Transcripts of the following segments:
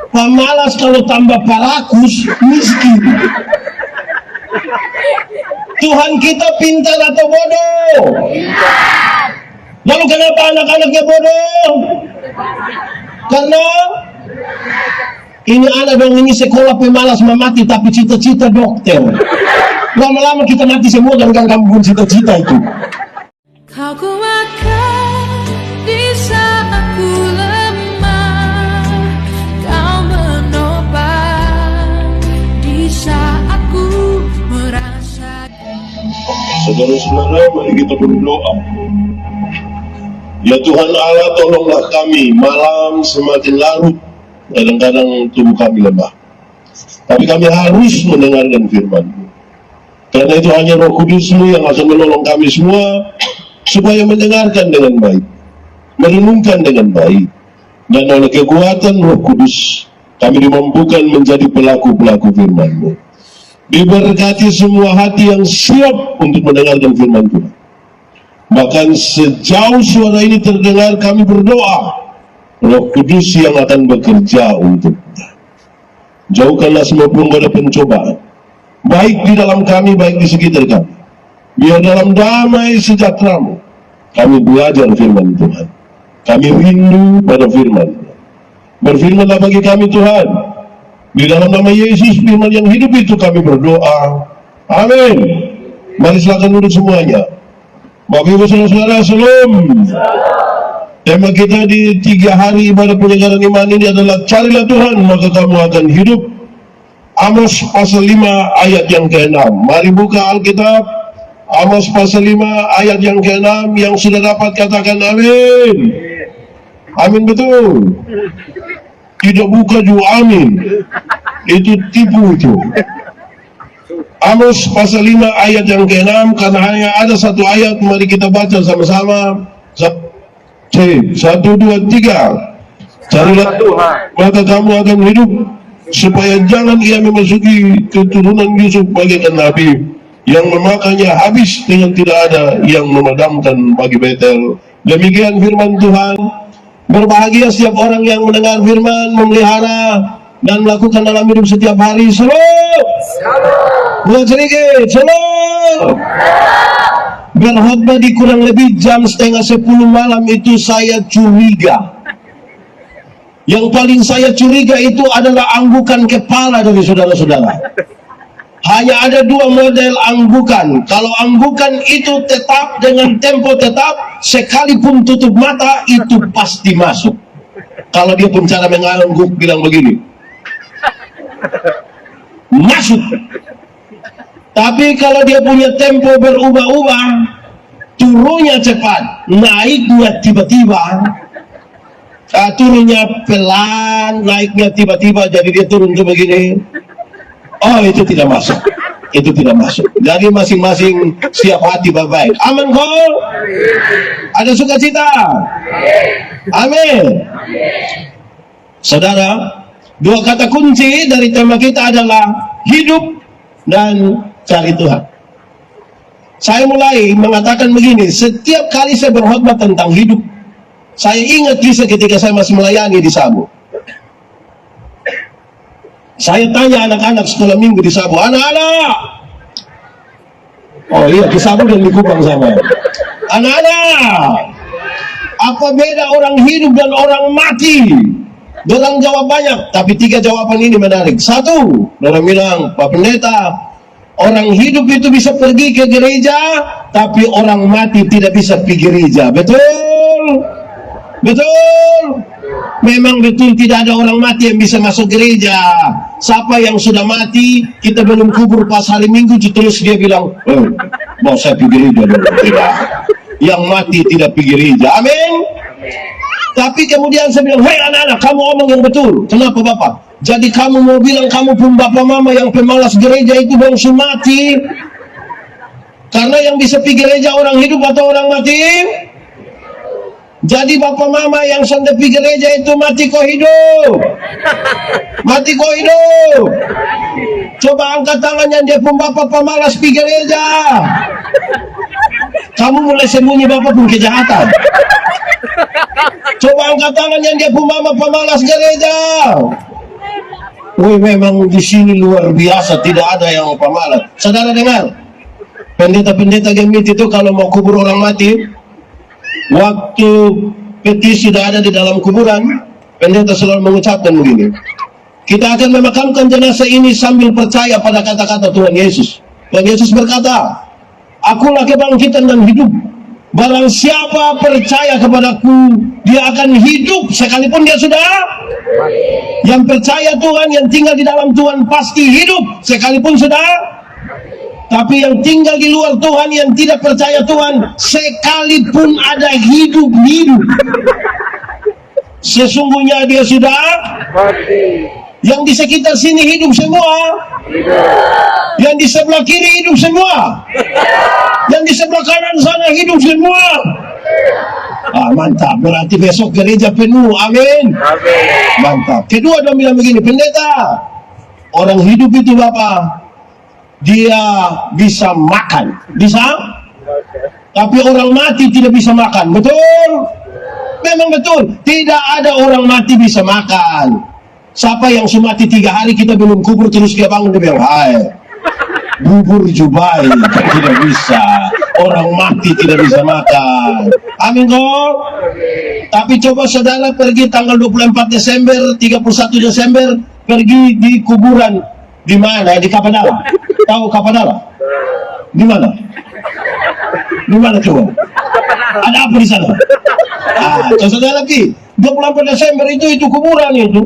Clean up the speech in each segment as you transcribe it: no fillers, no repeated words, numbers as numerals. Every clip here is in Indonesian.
Pemalas kalau tambah parakus, miskin. Tuhan kita pintar atau bodoh? Lalu kenapa anak-anaknya bodoh? Karena ini anak yang ini sekolah pemalas mati, tapi cita-cita dokter. Lama-lama kita mati semua kan kamu pun cita-cita itu. Kau kuatkan di saat aku lemah, kau menopang di saat aku merasa. Saudara-saudara, mari kita berdoa. Ya Tuhan Allah, tolonglah kami, malam semakin larut, kadang-kadang tubuh kami lemah. Tapi kami harus mendengarkan firman-Mu. Karena itu hanya Roh Kudus-Mu yang akan menolong kami semua, supaya mendengarkan dengan baik, merenungkan dengan baik, dan oleh kekuatan Roh Kudus, kami dimampukan menjadi pelaku-pelaku firman-Mu. Diberkati semua hati yang siap untuk mendengarkan firman Tuhan. Bahkan sejauh suara ini terdengar, kami berdoa, Roh Kudus yang akan bekerja untuknya. Jauhkanlah semua pelengkap pencobaan, baik di dalam kami, baik di sekitar kami. Biar dalam damai sejahtera-Mu kami belajar firman Tuhan. Kami rindu pada firman. Berfirmanlah bagi kami Tuhan. Di dalam nama Yesus, firman yang hidup itu kami berdoa. Amin. Mari silakan duduk semuanya. Bapak Ibu Saudara-saudara, Shalom. Tema kita di 3 hari ibadah penyegaran iman ini adalah carilah Tuhan maka kamu akan hidup. Amos pasal 5 ayat yang ke-6. Mari buka Alkitab. Amos pasal 5 ayat yang ke-6. Yang sudah dapat katakan amin. Amin betul. Tidak buka juga amin. Itu tipu itu. Amos pasal 5 ayat yang ke-6. Karena hanya ada satu ayat, mari kita baca sama-sama. 1, 2, 3. Carilah Tuhan maka kamu akan hidup, supaya jangan ia memasuki keturunan Yusuf bagaikan Nabi yang memakannya habis dengan tidak ada yang memadamkan bagi Betel. Demikian firman Tuhan. Berbahagia setiap orang yang mendengar firman, memelihara dan melakukan dalam hidup setiap hari. Shalom. Buat sedikit. Shalom. Berkhotbah di kurang lebih jam 9:30 malam itu saya curiga. Yang paling saya curiga itu adalah anggukan kepala dari saudara-saudara. Hanya ada 2 model anggukan. Kalau anggukan itu tetap dengan tempo tetap, sekalipun tutup mata itu pasti masuk. Kalau dia pun cara mengangguk bilang begini, masuk. Tapi kalau dia punya tempo berubah-ubah, turunnya cepat, naiknya tiba-tiba. Turunnya pelan, naiknya tiba-tiba, jadi dia turun ke begini. Oh, itu tidak masuk. Itu tidak masuk. Jadi masing-masing siap hati baik-baik. Aman kok? Ada sukacita? Amin. Saudara, 2 kata kunci dari tema kita adalah hidup dan cari Tuhan. Saya mulai mengatakan begini, setiap kali saya berkhotbah tentang hidup, saya ingat kisah ketika saya masih melayani di Sabu. Saya tanya anak-anak sekolah minggu di Sabu, anak-anak, oh iya di Sabu dan di Kupang sama. Anak-anak, apa beda orang hidup dan orang mati? Orang jawab banyak, tapi 3 jawaban ini menarik. 1, orang bilang, Pak Pendeta, orang hidup itu bisa pergi ke gereja, tapi orang mati tidak bisa pergi gereja. Betul? Betul? Memang betul tidak ada orang mati yang bisa masuk gereja. Siapa yang sudah mati, kita belum kubur pas hari Minggu, terus dia bilang, mau saya pergi gereja. Tidak. Yang mati tidak pergi gereja. Amin. Tapi kemudian saya bilang, hei anak-anak, kamu omong yang betul. Kenapa Bapak? Jadi kamu mau bilang kamu pun bapak mama yang pemalas gereja itu bangsu mati? Karena yang bisa pergi gereja orang hidup atau orang mati? Jadi bapak mama yang sudah pergi gereja itu mati kok hidup? Mati kok hidup? Coba angkat tangannya dia pun bapak pemalas pergi gereja. Kamu mulai sembunyi bapak pun kejahatan. Coba angkat tangan yang dia pun mama pemalas gereja. Woi, memang di sini luar biasa, tidak ada yang pemalas. Saudara dengar, pendeta-pendeta gemit itu kalau mau kubur orang mati, waktu peti sudah ada di dalam kuburan, pendeta selalu mengucapkan begini, kita akan memakamkan jenazah ini sambil percaya pada kata-kata Tuhan Yesus. Tuhan Yesus berkata, akulah kebangkitan dan hidup. Barang siapa percaya kepadaku, dia akan hidup sekalipun dia sudah. Yang percaya Tuhan, yang tinggal di dalam Tuhan pasti hidup sekalipun sudah. Tapi yang tinggal di luar Tuhan, yang tidak percaya Tuhan, sekalipun ada hidup, sesungguhnya dia sudah mati. Yang di sekitar sini hidup semua. Yang di sebelah kiri hidup semua. Yang di sebelah kanan sana hidup semua. Mantap, berarti besok gereja penuh. Amin. Mantap. Kedua dia bilang begini, pendeta, orang hidup itu Bapak, dia bisa makan, bisa, tapi orang mati tidak bisa makan. Betul? Memang betul. Tidak ada orang mati bisa makan. Siapa yang mati 3 hari kita belum kubur, terus dia bangun dia bilang, hai, bubur jubai tidak bisa, orang mati tidak bisa makan. Amin kok. Tapi coba saudara pergi tanggal 24 Desember, 31 Desember, pergi di kuburan di mana? Di Kapadala. Tahu Kapadala? Di mana? Di mana coba? Ada apa di sana? Saudara lagi 24 Desember itu kuburan itu.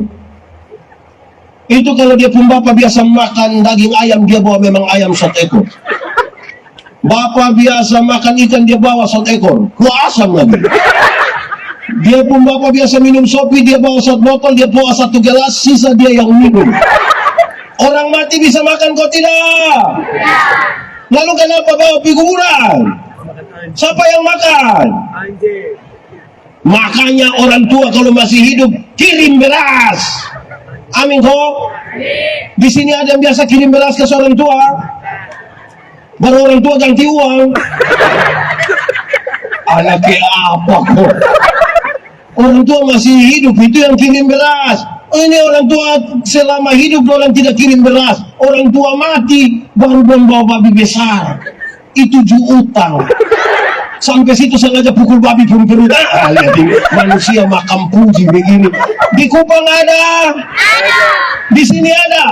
Itu kalau dia pun bapak biasa makan daging ayam, dia bawa memang ayam 1 ekor. Bapak biasa makan ikan, dia bawa 1 ekor. Asam lagi. Dia pun bapak biasa minum sopi, dia bawa 1 botol, dia bawa 1 gelas, sisa dia yang minum. Orang mati bisa makan, kok tidak? Lalu kenapa bawa pergi kuburan? Siapa yang makan? Makanya orang tua kalau masih hidup kirim beras. Amin kok. Di sini ada yang biasa kirim beras ke orang tua, baru orang tua ganti uang. Anaknya apa kok? Orang tua masih hidup itu yang kirim beras. Ini orang tua selama hidup orang tidak kirim beras. Orang tua mati baru membawa babi besar. Itu utang. Sampai situ sengaja pukul babi pun perut. Lihat ini manusia makam puji begini. Di Kupang ada, di sini ada.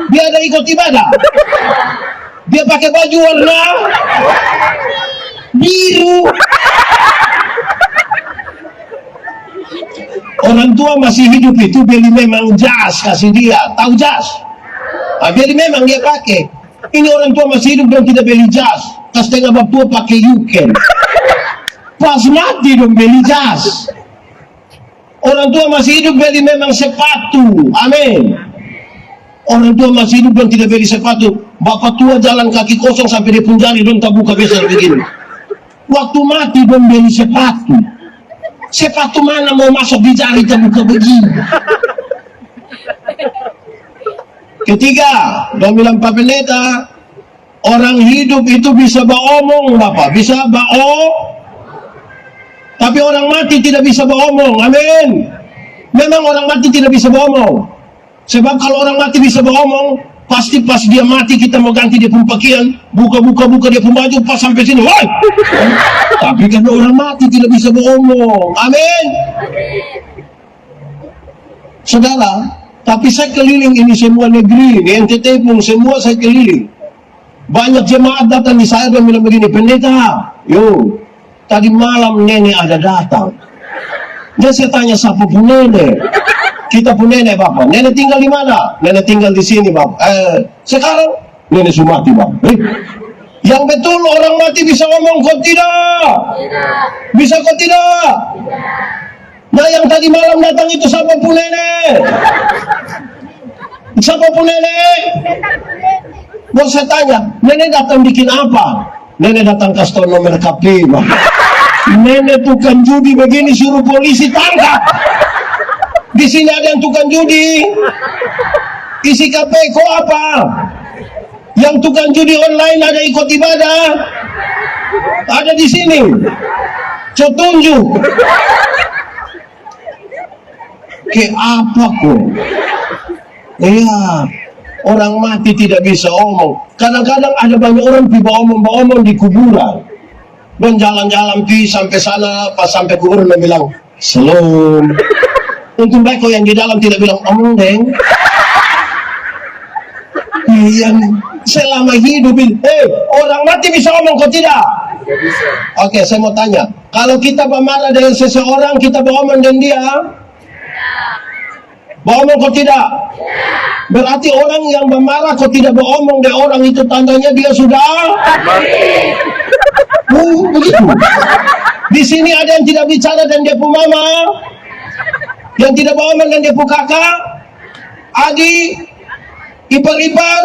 Dia ada ikut ibadah. Dia pakai baju warna biru. Orang tua masih hidup itu beli memang jas, kasih dia, tahu jas? Beli memang dia pakai. Ini orang tua masih hidup dan tidak beli jas. Setengah bapak pakai yuken. Pas mati dong beli jas. Orang tua masih hidup beli memang sepatu. Amin. Orang tua masih hidup dan tidak beli sepatu. Bapak tua jalan kaki kosong sampai dia pun jari dong tak buka besar begini. Waktu mati dong beli sepatu. Sepatu mana mau masuk di jari tak buka begini. Ketiga, dia bilang Pak Pendeta, orang hidup itu bisa beromong Bapak, bisa tapi orang mati tidak bisa beromong. Amin. Memang orang mati tidak bisa beromong. Sebab kalau orang mati bisa beromong, pasti pas dia mati kita mau ganti dia pun pakaian, buka dia pun baju pas sampai sini. Woi. Tapi karena orang mati tidak bisa beromong. Amin. Saudara, tapi saya keliling ini semua negeri, di NTT pun semua saya keliling. Banyak jemaat datang di saya dan bilang begini, pendeta, tadi malam nenek ada datang. Dan saya tanya, siapa pun nenek? Kita pun nenek Bapak. Nenek tinggal di mana? Nenek tinggal di sini Bapak. Sekarang nenek sudah mati Bapak. Yang betul orang mati bisa ngomong, kok tidak? Bisa kok tidak? Nah yang tadi malam datang itu siapa pun nenek? Siapa pun nenek? Mau saya tanya, nenek datang bikin apa? Nenek datang kasih nomor KP, Bang. Nenek tukang judi begini suruh polisi tangkap. Di sini ada yang tukang judi. Isi KP kok apa? Yang tukang judi online ada ikut ibadah. Ada di sini. Coba tunjuk. Ke apa kok? Iya, orang mati tidak bisa omong. Kadang-kadang ada banyak orang pi omong di kuburan. Dan jalan-jalan pi sampai sana, pas sampai kuburan dia bilang, "Salam." Untung baik kau yang di dalam tidak bilang omong deng. Yang selama hidup ini, orang mati bisa omong kau tidak? Bisa. Oke, saya mau tanya, kalau kita bermarah dengan seseorang, kita beromong dengan dia? Beromong kau tidak? Berarti orang yang bermarah kau tidak beromong dengan orang itu tandanya dia sudah begitu. Di sini ada yang tidak bicara dan dia pun mama, yang tidak beromong dan dia pun kakak, adik, ipar-ipar,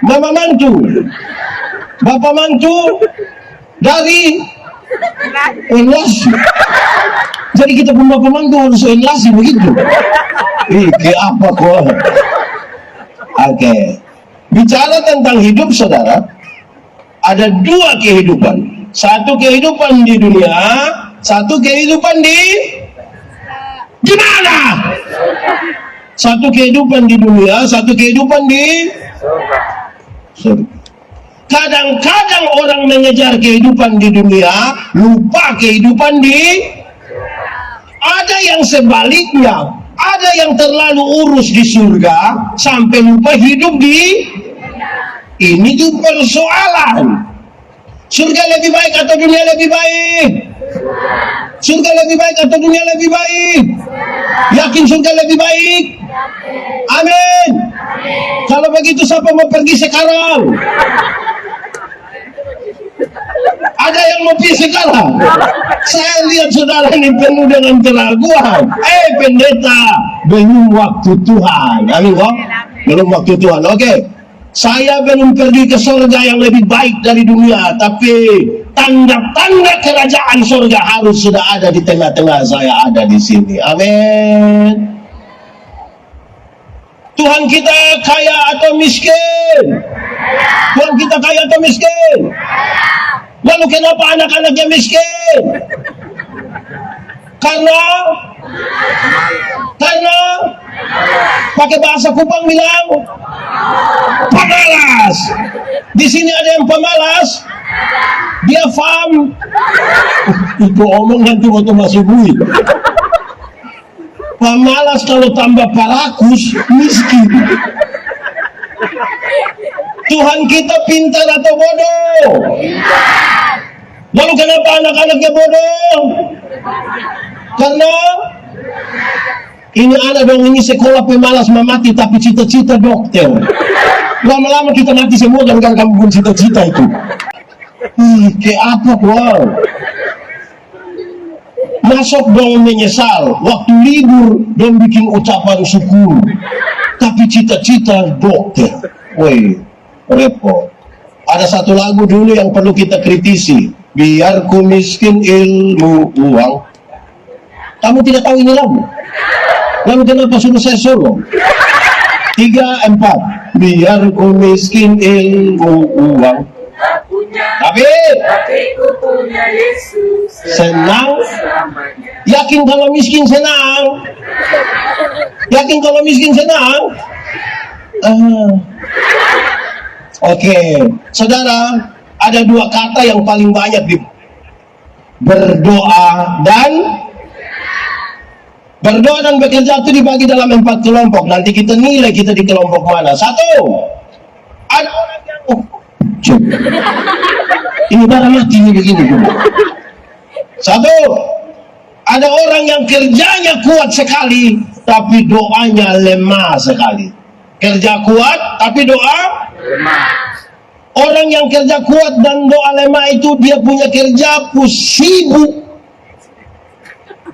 mama mantu, bapak mantu, dari enlas. Jadi kita pun bapak mantu harus enlas begitu. Kayak apa kok? Oke. Bicara tentang hidup saudara, ada dua kehidupan. Satu kehidupan di dunia, satu kehidupan di mana? Satu kehidupan di dunia, satu kehidupan di surga. Kadang-kadang orang mengejar kehidupan di dunia, lupa kehidupan ada yang sebaliknya. Ada yang terlalu urus di surga sampai lupa hidup ini tuh persoalan. Surga lebih baik atau dunia lebih baik? Surga lebih baik atau dunia lebih baik? Yakin surga lebih baik? Amin. Kalau begitu siapa mau pergi sekarang? Ada yang mau pergi sekarang? Saya lihat saudara ini penuh dengan keraguan. Pendeta, belum waktu Tuhan. Amin kok? Belum waktu Tuhan. Oke. Saya belum pergi ke surga yang lebih baik dari dunia, tapi tanda-tanda kerajaan surga harus sudah ada di tengah-tengah saya ada di sini. Amin. Tuhan kita kaya atau miskin? Tuhan kita kaya atau miskin? Lalu kenapa anak-anaknya miskin? Karena pakai bahasa Kupang bilang pemalas. Di sini ada yang pemalas, dia paham. Itu omong nanti waktu masih bui. Pemalas kalau tambah parakus miskin. Tuhan kita pintar atau bodoh? Lalu kenapa anak-anaknya bodoh? Karena ini anak dong, ini sekolah pemalas mati tapi cita-cita dokter. Lama-lama kita mati semua gara-gara kamu pun cita-cita itu. Kayak apa wow? Masuk dong menyesal. Waktu libur dong bikin ucapan syukur. Tapi cita-cita dokter. Woi, repot. Ada satu lagu dulu yang perlu kita kritisi. Biar ku miskin ilmu uang. Kamu tidak tahu ini lagu? Lalu kenapa suruh saya solo? 3, 4. Biar ku miskin ilmu uang, tapi ku punya Yesus. Senang. Yakin kalau miskin senang? Yakin kalau miskin senang? Oke. Saudara, ada dua kata yang paling banyak di berdoa dan bekerja itu dibagi dalam 4 kelompok. Nanti kita nilai kita di kelompok mana. 1, ada orang yang ini barang mati ini begini. 1, ada orang yang kerjanya kuat sekali tapi doanya lemah sekali. Kerja kuat tapi doa lemah. Orang yang kerja kuat dan doa lemah itu dia punya kerja sibuk.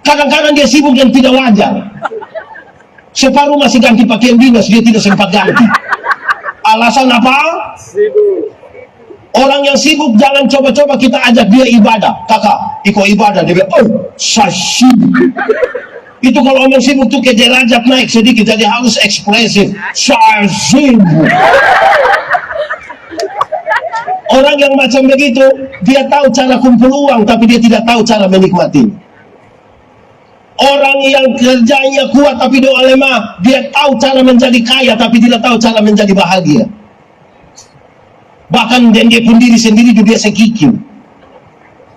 Kadang-kadang dia sibuk yang tidak wajar. Separuh masih ganti pakaian dinas, dia tidak sempat ganti. Alasan apa? Sibuk. Orang yang sibuk jangan coba-coba kita ajak dia ibadah. Kakak, ikut ibadah. Dia bilang, oh, saya sibuk. Itu kalau orang sibuk tuh ke derajat naik sedikit, jadi harus ekspresif. Saya sibuk. Orang yang macam begitu, dia tahu cara kumpul uang, tapi dia tidak tahu cara menikmati. Orang yang kerjanya kuat tapi doa lemah, dia tahu cara menjadi kaya tapi tidak tahu cara menjadi bahagia. Bahkan dia pun diri sendiri juga dia sekikir.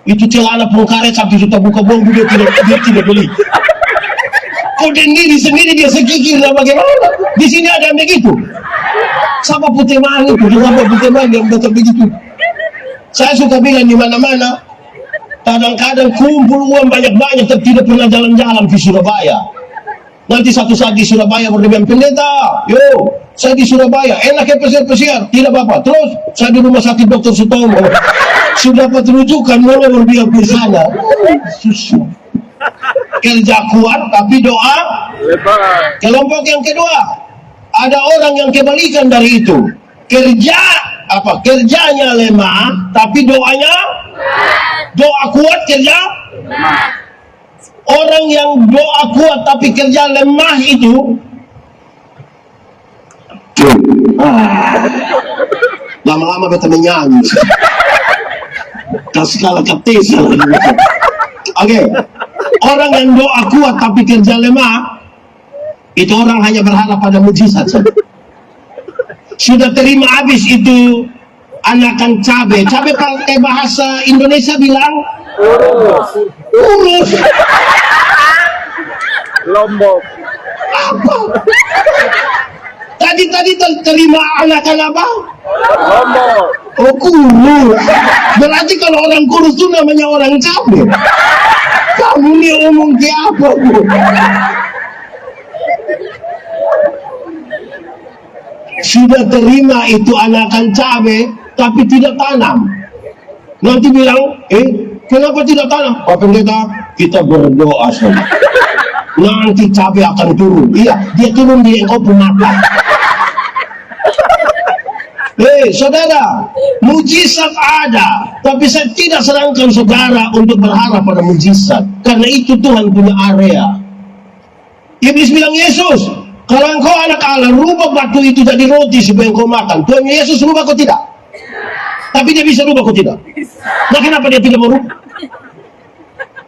Itu celana pengkaret sampai sudah buka bong dia tidak beli. Kau diri sendiri dia sekikir lah bagaimana? Di sini ada yang begitu. Sama putih mani itu, sama putih mani yang betul begitu. Saya suka bilang di mana-mana. Kadang-kadang kumpul uang banyak-banyak tapi tidak pernah jalan-jalan di Surabaya. Nanti satu saat di Surabaya berdebat pendeta, yo saya di Surabaya, enak ya pesiar-pesiar, tidak apa-apa. Terus saya di rumah sakit Dr. Sutomo, sudah dapat rujukan mulai berbiak di sana. Susu. Kerja kuat tapi doa. Kelompok yang kedua, ada orang yang kebalikan dari itu. Kerjanya lemah tapi doanya doa kuat, kerja orang yang doa kuat tapi kerja lemah itu lama-lama beta menyanyi kaskala ketisa. Oke, orang yang doa kuat tapi kerja lemah itu orang hanya berharap pada mujizat saja. Sudah terima habis itu anakan cabe pakai bahasa Indonesia bilang urus Lombok. apa tadi terima anakan apa? Lombok. Oh, kurus. Berarti kalau orang kurus itu namanya orang cabe. Kamu nih ngomong ke apa, Bu? Sudah terima itu anakan cabe tapi tidak tanam. Nanti bilang, kenapa tidak tanam? Pak Pendeta, kita berdoa saja. Nanti cabe akan turun. Iya, dia turun di engkau mata. Saudara, mujizat ada, tapi saya tidak sarankan saudara untuk berharap pada mujizat, karena itu Tuhan punya area. Iblis bilang, Yesus, kalau engkau anak Allah, rubah batu itu jadi roti supaya engkau makan. Tuhan Yesus rubah kau tidak? Tapi dia bisa rubah kau tidak? Nah, kenapa dia tidak mau rubah?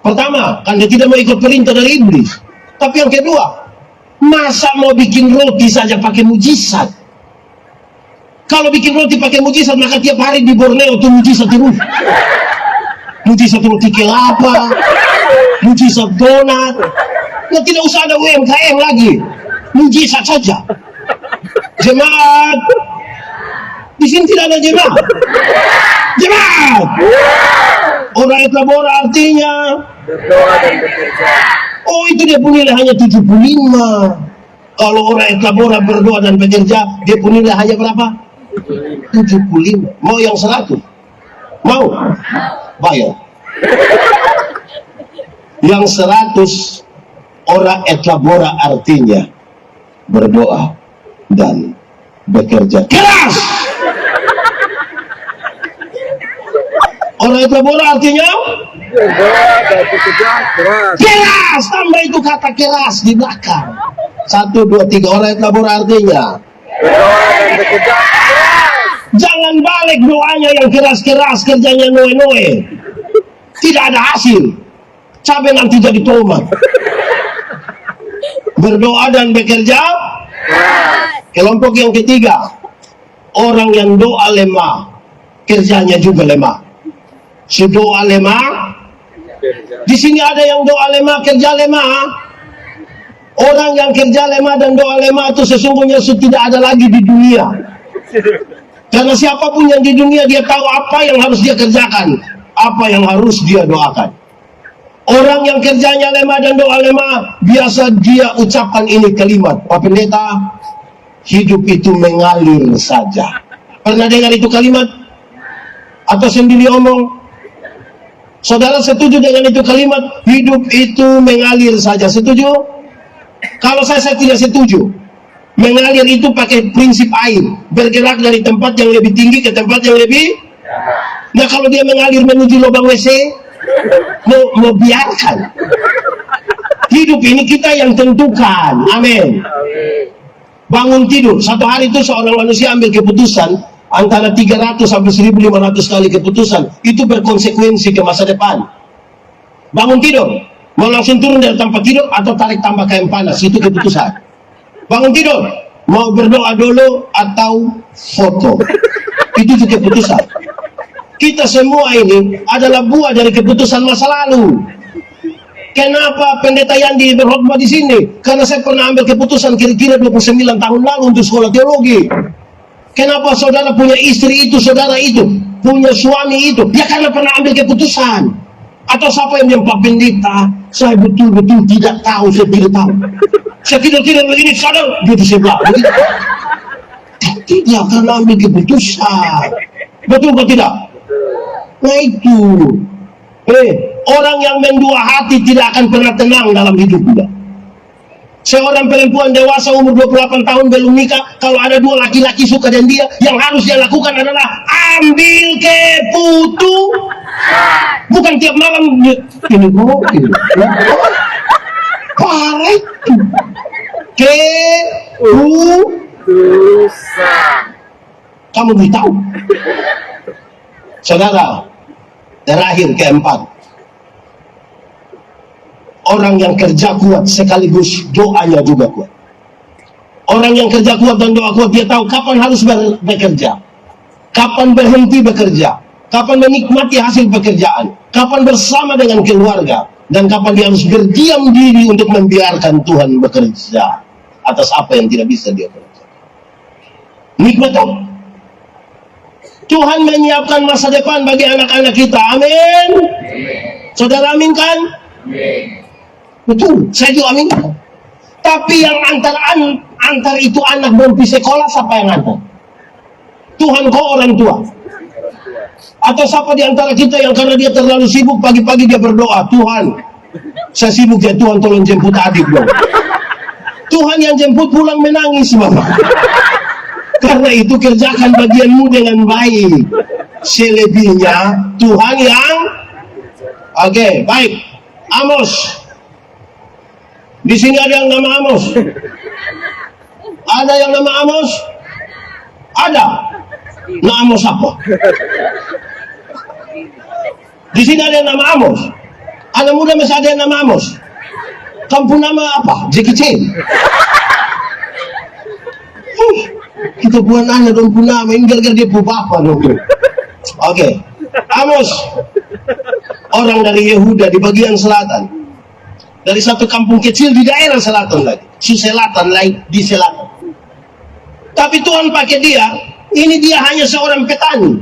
Pertama, kan dia tidak mau ikut perintah dari iblis. Tapi yang kedua, masa mau bikin roti saja pakai mujizat? Kalau bikin roti pakai mujizat, maka tiap hari di Borneo tuh mujizat terus. Mujizat roti kelapa, mujizat donat. Nah, tidak usah ada UMKM lagi. Mujizat saja. Jemaat, di sini tidak ada jemaat. Jemaat. Orang etlabora artinya Berdoa dan bekerja. oh, itu dia punya nilai hanya 75. Kalau orang etlabora berdoa dan bekerja, dia punya nilai hanya berapa? 75. Mau yang 100? Mau? Bayar. Yang 100 orang etlabora artinya berdoa dan bekerja keras. Orang etlabora artinya Berdoa dan bekerja keras. keras. Tambah itu kata keras di belakang. 1, 2, 3. Orang etlabora artinya Berdoa dan bekerja keras. jangan balik doanya yang keras-keras, kerjanya noe-noe. Tidak ada hasil. Cabai nanti jadi tomat. Berdoa dan bekerja Keras. kelompok yang ketiga, orang yang doa lemah, kerjanya juga lemah. Si doa lemah, Bekerja. di sini ada yang doa lemah, kerja lemah. Orang yang kerja lemah dan doa lemah itu sesungguhnya tidak ada lagi di dunia. Karena siapapun yang di dunia, dia tahu apa yang harus dia kerjakan, apa yang harus dia doakan. Orang yang kerjanya lemah dan doa lemah, biasa dia ucapkan ini kalimat, Pak Pendeta, hidup itu mengalir saja. Pernah dengar itu kalimat? Atau sendiri omong? Saudara setuju dengan itu kalimat? Hidup itu mengalir saja. Setuju? Kalau saya tidak setuju. Mengalir itu pakai prinsip air, bergerak dari tempat yang lebih tinggi ke tempat yang lebih. Nah, kalau dia mengalir menuju lubang WC, mau biarkan. Hidup ini kita yang tentukan. Amin. Bangun tidur, satu hari itu seorang manusia ambil keputusan antara 300 sampai 1500 kali keputusan, itu berkonsekuensi ke masa depan. Bangun tidur, Mau langsung turun dari tempat tidur atau tarik tambah kain panas, itu keputusan. Bangun tidur, mau berdoa dulu atau foto, itu juga keputusan. Kita semua ini adalah buah dari keputusan masa lalu. Kenapa pendeta Yandi berkhotbah di sini? Karena saya pernah ambil keputusan kira-kira 29 tahun lalu untuk sekolah teologi. Kenapa saudara punya istri itu, saudara itu, punya suami itu? Ya karena pernah ambil keputusan. Atau siapa yang bilang, Pak Pendeta, saya betul-betul tidak tahu, saya tidak tahu. Saya tidak begini, sadar, gitu sebelah. Tidak, karena ambil keputusan. Betul atau tidak? Nah itu. Orang yang mendua hati tidak akan pernah tenang dalam hidupnya. Seorang perempuan dewasa umur 28 tahun belum nikah, kalau ada dua laki-laki suka dan dia, yang harus dia lakukan adalah ambil keputusan. Bukan tiap malam ini parah itu. Keputusan. Kamu beritahu. Saudara, terakhir keempat. Orang yang kerja kuat sekaligus doanya juga kuat. Orang yang kerja kuat dan doa kuat, dia tahu kapan harus bekerja, kapan berhenti bekerja, kapan menikmati hasil pekerjaan, kapan bersama dengan keluarga, dan kapan dia harus berdiam diri untuk membiarkan Tuhan bekerja atas apa yang tidak bisa dia kerjakan. Nikmat tahu. Tuhan menyiapkan masa depan bagi anak-anak kita. Amin. Saudara aminkan? Amin. Betul, saya juga amin. Tapi yang antar itu anak berhenti sekolah, siapa yang antar? Tuhan kau orang tua? Atau siapa di antara kita yang karena dia terlalu sibuk, pagi-pagi dia berdoa, Tuhan, saya sibuk ya Tuhan, tolong jemput adik dong. Tuhan yang jemput pulang menangis, Bapak. Karena itu kerjakan bagianmu dengan baik. Selebihnya Tuhan yang oke, baik. Amos. Di sini ada yang nama Amos? Ada yang nama Amos? Ada. Nah, Amos apa? Di sini ada yang nama Amos. Anak muda masih ada yang nama Amos. Kampung nama apa? Jackie Chan. Kita buat anak dong pun nama ini gara-gara dia pun apa dong. Oke. Amos. Orang dari Yehuda di bagian selatan. Dari satu kampung kecil di daerah selatan lagi. Selatan lagi di selatan. Tapi Tuhan pakai dia. Ini dia hanya seorang petani.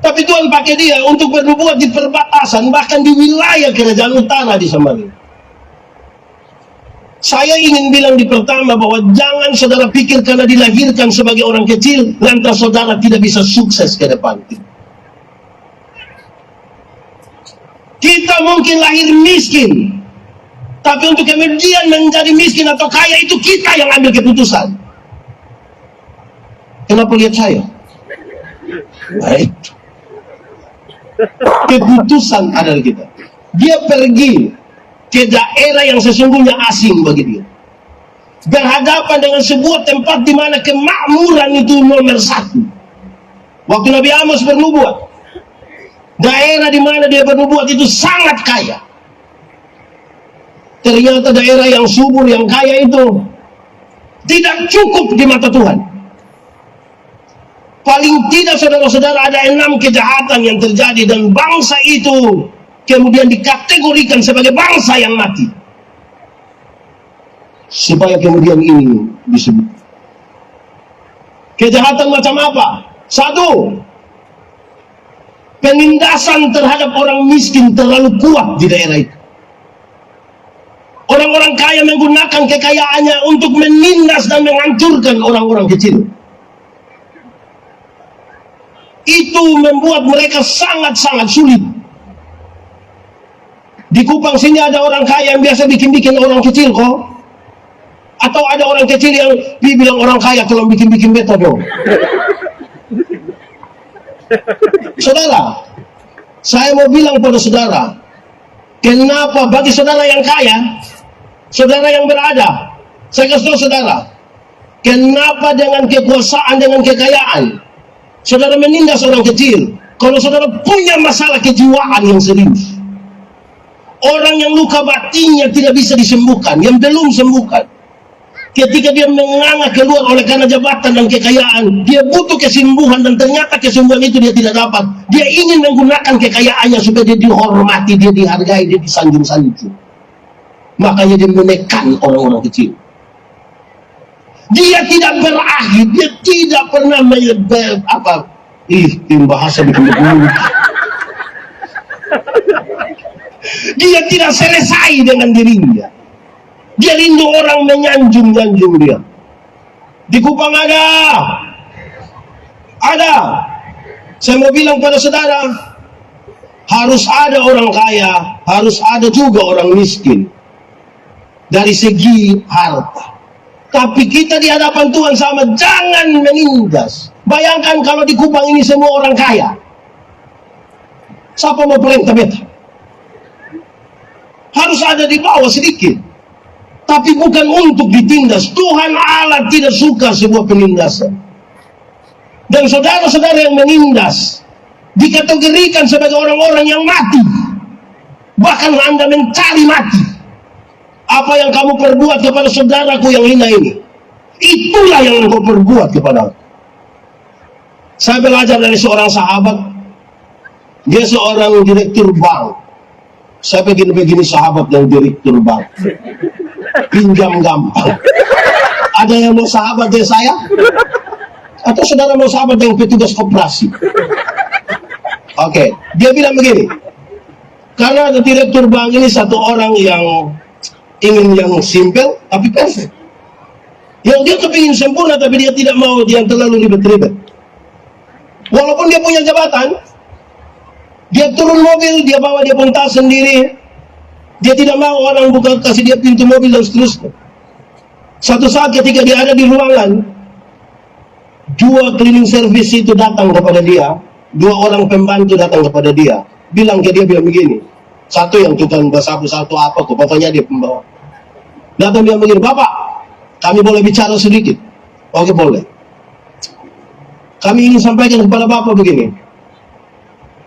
Tapi Tuhan pakai dia untuk bernubuat di perbatasan, bahkan di wilayah kerajaan utara di Samaria. Saya ingin bilang di pertama bahwa jangan saudara pikir karena dilahirkan sebagai orang kecil, lantas saudara tidak bisa sukses ke depan. Kita mungkin lahir miskin, tapi untuk kemudian menjadi miskin atau kaya itu kita yang ambil keputusan. Kenapa lihat saya? Baik. Keputusan ada di kita. Dia pergi ke daerah yang sesungguhnya asing bagi dia. Berhadapan dengan sebuah tempat di mana kemakmuran itu nomor satu. Waktu Nabi Amos bernubuat, daerah di mana dia bernubuat itu sangat kaya. Ternyata daerah yang subur, yang kaya itu tidak cukup di mata Tuhan. Paling tidak saudara-saudara ada 6 kejahatan yang terjadi dan bangsa itu kemudian dikategorikan sebagai bangsa yang mati. Supaya kemudian ini disebut. Kejahatan macam apa? 1. Penindasan terhadap orang miskin terlalu kuat di daerah itu. Orang-orang kaya menggunakan kekayaannya untuk menindas dan menghancurkan orang-orang kecil. Itu membuat mereka sangat-sangat sulit. Di Kupang sini ada orang kaya yang biasa bikin-bikin orang kecil kok. Atau ada orang kecil yang bilang orang kaya tolong bikin-bikin beta dong. Saudara, saya mau bilang pada saudara, kenapa bagi saudara yang kaya, saudara yang berada, saya kasih tahu saudara, kenapa dengan kekuasaan, dengan kekayaan, saudara menindas orang kecil? Kalau saudara punya masalah kejiwaan yang serius. Orang yang luka batinnya tidak bisa disembuhkan, yang belum sembuhkan. Ketika dia menganga keluar oleh karena jabatan dan kekayaan, dia butuh kesembuhan dan ternyata kesembuhan itu dia tidak dapat. Dia ingin menggunakan kekayaannya supaya dia dihormati, dia dihargai, dia disanjung-sanjung. Makanya dia menekan orang-orang kecil. Dia tidak berakhir, dia tidak pernah tim bahasa bikin begitu. Dia tidak selesai dengan dirinya. Dia rindu orang menyanjung-nyanjung dia. Di Kupang ada. Saya mau bilang pada saudara, harus ada orang kaya, harus ada juga orang miskin. Dari segi harta. Tapi kita di hadapan Tuhan sama, jangan menindas. Bayangkan kalau di Kupang ini semua orang kaya. Siapa mau perintah beta? Harus ada di bawah sedikit. Tapi bukan untuk ditindas. Tuhan Allah tidak suka sebuah penindasan. Dan saudara-saudara yang menindas dikategorikan sebagai orang-orang yang mati. Bahkan Anda mencari mati. Apa yang kamu perbuat kepada saudaraku yang hina ini, itulah yang engkau perbuat kepada aku. Saya belajar dari seorang sahabat. Dia seorang direktur bank. Saya begini sahabat yang direktur bank. Pinjam gampang. Ada yang mau sahabat dari saya? Atau saudara mau sahabat yang petugas koperasi? Oke, dia bilang begini. Karena ada direktur bank ini satu orang yang ingin yang simple tapi perfect. Yang dia kepingin sempurna tapi dia tidak mau yang terlalu ribet-ribet. Walaupun dia punya jabatan, dia turun mobil, dia bawa dia pun tas sendiri. Dia tidak mau orang buka kasih dia pintu mobil dan seterusnya. Satu saat ketika dia ada di ruangan, 2 cleaning service itu datang kepada dia, 2 orang pembantu datang kepada dia, bilang begini. Satu yang tukang basabu, satu apa kok, pokoknya dia pembawa. Datang dia begini, Bapak, kami boleh bicara sedikit? Oke, boleh. Kami ingin sampaikan kepada Bapak begini.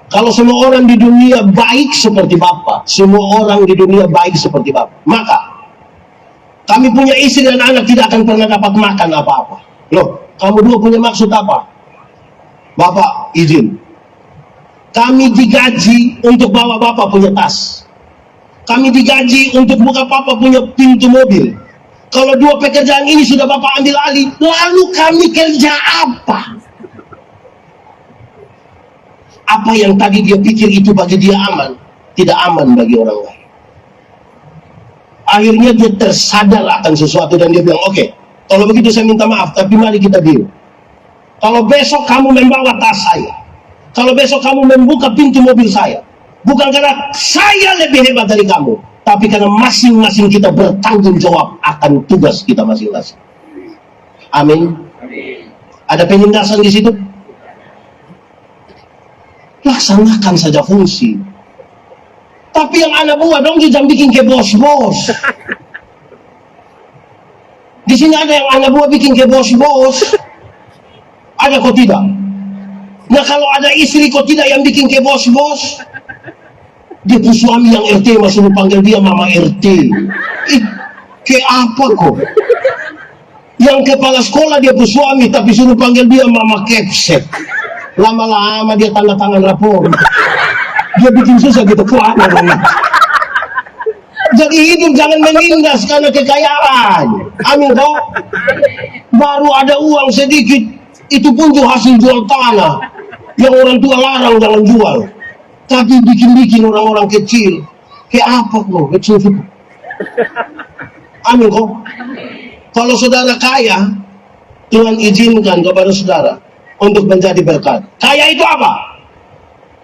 Kalau semua orang di dunia baik seperti Bapak, semua orang di dunia baik seperti Bapak, maka kami punya istri dan anak tidak akan pernah dapat makan apa-apa. Loh, kamu dua punya maksud apa? Bapak, izin. Kami digaji untuk bawa Bapak punya tas. Kami digaji untuk buka Bapak punya pintu mobil. Kalau 2 pekerjaan ini sudah Bapak ambil alih, lalu kami kerja apa? Apa yang tadi dia pikir itu bagi dia aman, tidak aman bagi orang lain. Akhirnya dia tersadar akan sesuatu dan dia bilang, oke, kalau begitu saya minta maaf, tapi mari kita deal. Kalau besok kamu membawa tas saya, kalau besok kamu membuka pintu mobil saya, bukan karena saya lebih hebat dari kamu, tapi karena masing-masing kita bertanggung jawab akan tugas kita masing-masing. Amin. Ada penindasan di situ? Laksanakan saja fungsi. Tapi yang anak buah dong jangan bikin ke bos-bos. Di sini ada yang anak buah bikin ke bos-bos. Ada kok tidak? Nah kalau ada istri kok tidak yang bikin ke bos-bos, dia punya suami yang RT masih panggil dia mama RT. Ke apa kok? Yang kepala sekolah dia punya suami tapi suruh panggil dia mama kepset. Lama-lama dia tanda tangan rapor. Dia bikin susah gitu kuat. Jadi hidup jangan menindas karena kekayaan. Amin toh. Baru ada uang sedikit, itu pun tuh hasil jual tanah yang orang tua larang jangan jual. Tapi bikin-bikin orang-orang kecil. Kayak apa kok? Kecil itu. Amin kok. Kalau saudara kaya, Tuhan izinkan kepada saudara untuk menjadi berkat. Kaya itu apa?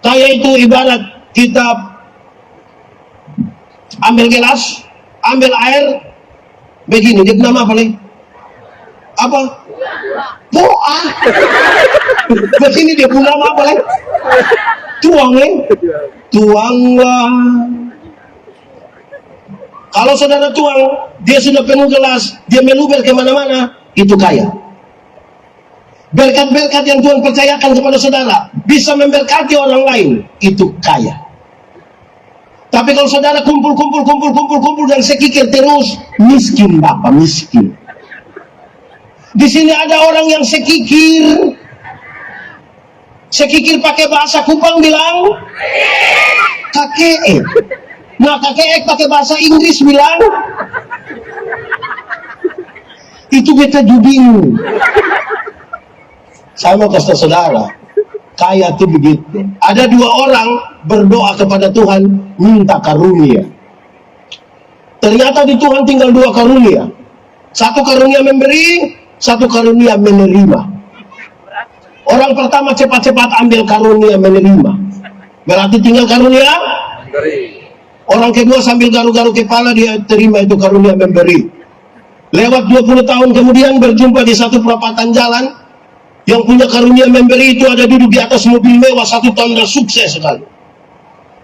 Kaya itu ibarat kita ambil gelas, ambil air, begini, dia nama apa nih? Apa? Doa. Begini dia punya nama apa nih? Tuang nih. Tuanglah. Kalau saudara tuang, dia sudah penuh gelas, dia meluber kemana-mana, itu kaya. Berkat-berkat yang Tuhan percayakan kepada saudara bisa memberkati orang lain, itu kaya. Tapi kalau saudara kumpul dan sekikir terus, miskin Bapak, miskin. Di sini ada orang yang sekikir pakai bahasa Kupang bilang kakek. Nah kakek pakai bahasa Inggris bilang itu beta juding. Saya mau kasih saudara, kaya itu begitu. Ada dua orang berdoa kepada Tuhan minta karunia. Ternyata di Tuhan tinggal dua karunia. Satu karunia memberi, satu karunia menerima. Orang pertama cepat-cepat ambil karunia menerima. Berarti tinggal karunia. Orang kedua sambil garu-garu kepala dia terima itu karunia memberi. Lewat 20 tahun kemudian berjumpa di satu perapatan jalan. Yang punya karunia memberi itu ada duduk di atas mobil mewah, satu tanda sukses sekali.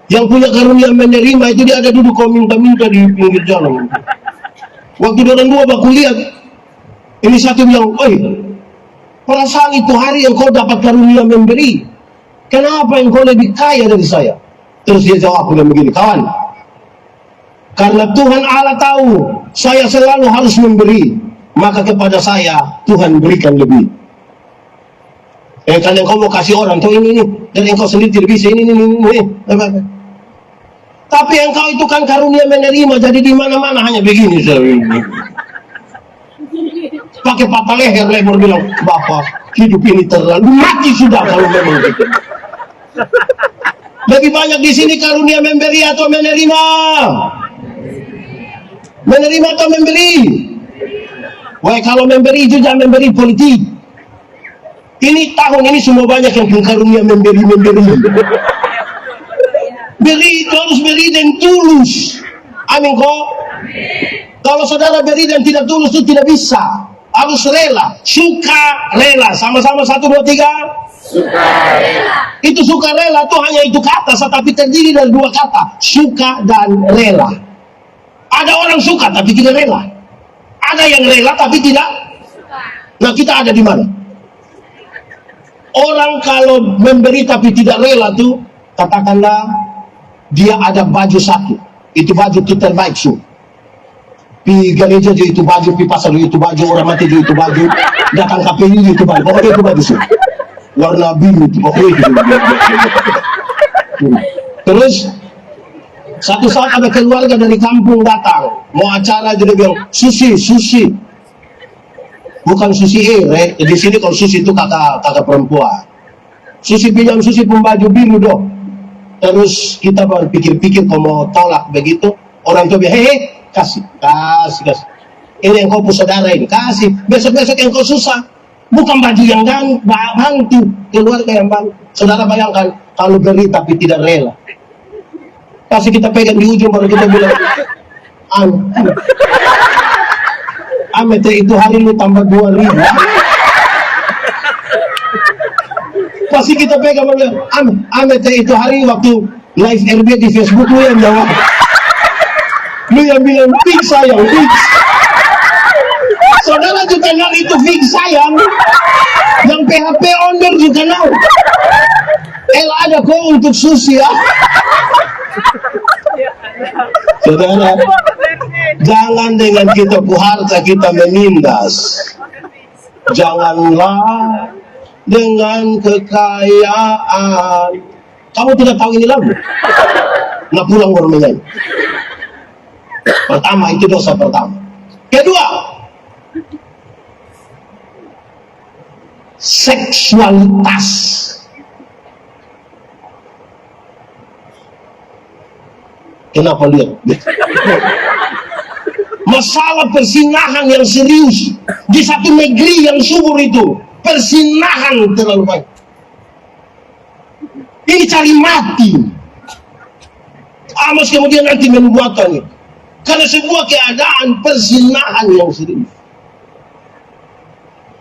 Yang punya karunia menerima itu dia ada duduk kau minta-minta di pinggir jalan. Waktu orang dua baku lihat, ini satu bilang, oi, perasaan itu hari yang kau dapat karunia memberi, kenapa yang kau lebih kaya dari saya? Terus dia jawab begini, kawan, karena Tuhan Allah tahu saya selalu harus memberi, maka kepada saya Tuhan berikan lebih. Kan yang kau mau kasih orang tuh ini dan yang kau sendiri tidak bisa ini. Tapi yang kau itu kan karunia menerima, jadi di mana-mana hanya begini. Pakai patah leher lebar bilang, Bapak hidup ini terlalu mati sudah kalau memang gitu. Lebih banyak di sini karunia memberi atau menerima? Menerima atau memberi? Wah kalau memberi itu jangan memberi politik. Ini tahun ini semua banyak yang karunia memberi. Beri itu harus beri dan tulus. Amin kok. Kalau saudara beri dan tidak tulus itu tidak bisa. Harus rela, suka rela. Sama-sama 1, 2, 3. Suka rela. Itu suka rela itu hanya itu kata, tapi terdiri dari dua kata, suka dan rela. Ada orang suka tapi tidak rela. Ada yang rela tapi tidak. Nah kita ada di mana? Orang kalau memberi tapi tidak rela tuh, katakanlah dia ada baju satu, itu baju kita terbaik su. Pi gereja juga itu baju, pi pasar juga itu baju, orang mati juga itu baju, datang KPI juga itu baju, pokoknya itu baju su. Warna biru itu pokoknya itu. Terus satu saat ada keluarga dari kampung datang, mau acara jadi bilang susi. Bukan Susi di sini kalau Susi itu kakak perempuan. Susi pinjam Susi pembaju biru dong. Terus kita berpikir-pikir kalau mau tolak begitu, orang itu bilang, kasih. Ini yang kau saudara ini, kasih. Besok-besok yang kau susah. Bukan baju yang bantu, keluarga yang bantu. Saudara bayangkan, kalau beri tapi tidak rela. Kasih kita pegang di ujung baru kita bilang, Amet itu hari lu tambah 2.000. Pasti kita pegang Amet itu hari waktu live RB di Facebook lu yang jawab. Lu yang bilang fix sayang, fix. Saudara juga kenal itu fix sayang. Yang PHP owner juga kenal. Ada kok untuk Susi ya. Saudara, jangan dengan kita harta kita menindas. Janganlah dengan kekayaan. Kamu tidak tahu ini lagu? Nah pulang baru menyanyi. Pertama, itu dosa pertama. Kedua, seksualitas. Kenapa lihat? Masalah persinahan yang serius di satu negeri yang subur itu, persinahan terlalu banyak. Ini cari mati. Amos kemudian nanti membuatkan itu karena sebuah keadaan persinahan yang serius.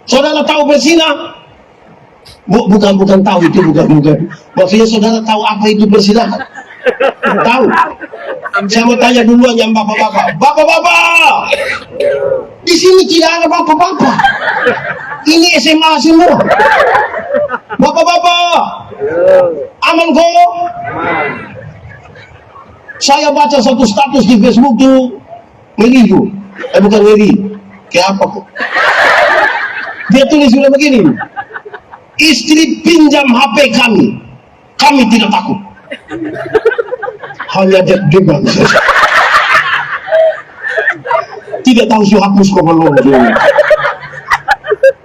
Saudara tahu bersinah? Bukan tahu itu, bukan. Maksudnya saudara tahu apa itu persinahan? Tahu? Saya mau tanya duluan yang bapak-bapak. Bapak-bapak, di sini tidak ada bapak-bapak. Ini SMA semua. Bapak-bapak, aman kok? Saya baca satu status di Facebook tuh ngeri tuh. Bukan ngeri. Kayak apa kok? Dia tulis sudah begini. Istri pinjam HP kami. Kami tidak takut. Hanya deg-degan. Tidak tahu si hapus kok belum.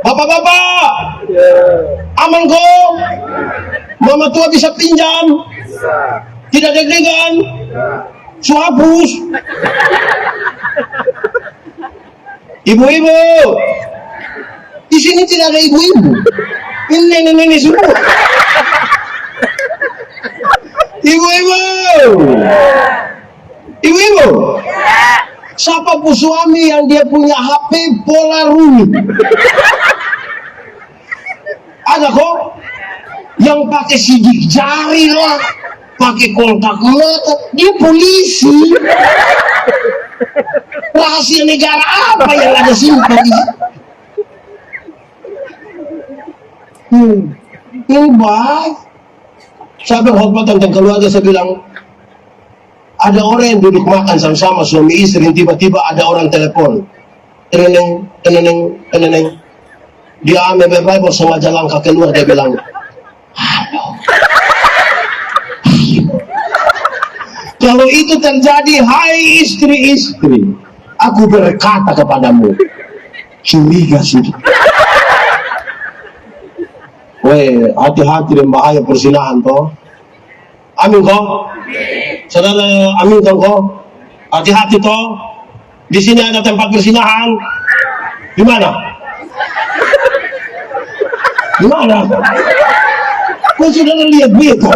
Bapak-bapak, aman kok? Mama tua bisa pinjam. Tidak deg-degan. Su hapus. Ibu-ibu, di sini tidak ada ibu-ibu. Ini nenek-nenek semua. Ibu-ibu, ibu-ibu, siapa pun suami yang dia punya HP Polaroid? Ada kok yang pakai sidik jari lah, pakai kontak mata. Dia polisi. Rahasia negara apa yang ada simpan di situ? Ini baik. Saya berkhotbah tentang keluarga, saya bilang ada orang yang duduk makan sama-sama suami istri, tiba-tiba ada orang telepon, teneneng. Dia ambil Bible sengaja langkah keluar, dia bilang, halo. Kalau itu terjadi, hai istri-istri, aku berkata kepadamu, curiga sudah. Weh, hati-hati dan bahaya persinahan toh. Amin kok? Saudara, amin kok? Hati-hati toh. Di sini ada tempat persinahan. Di mana? Di mana? Kau sudah lihat begitu?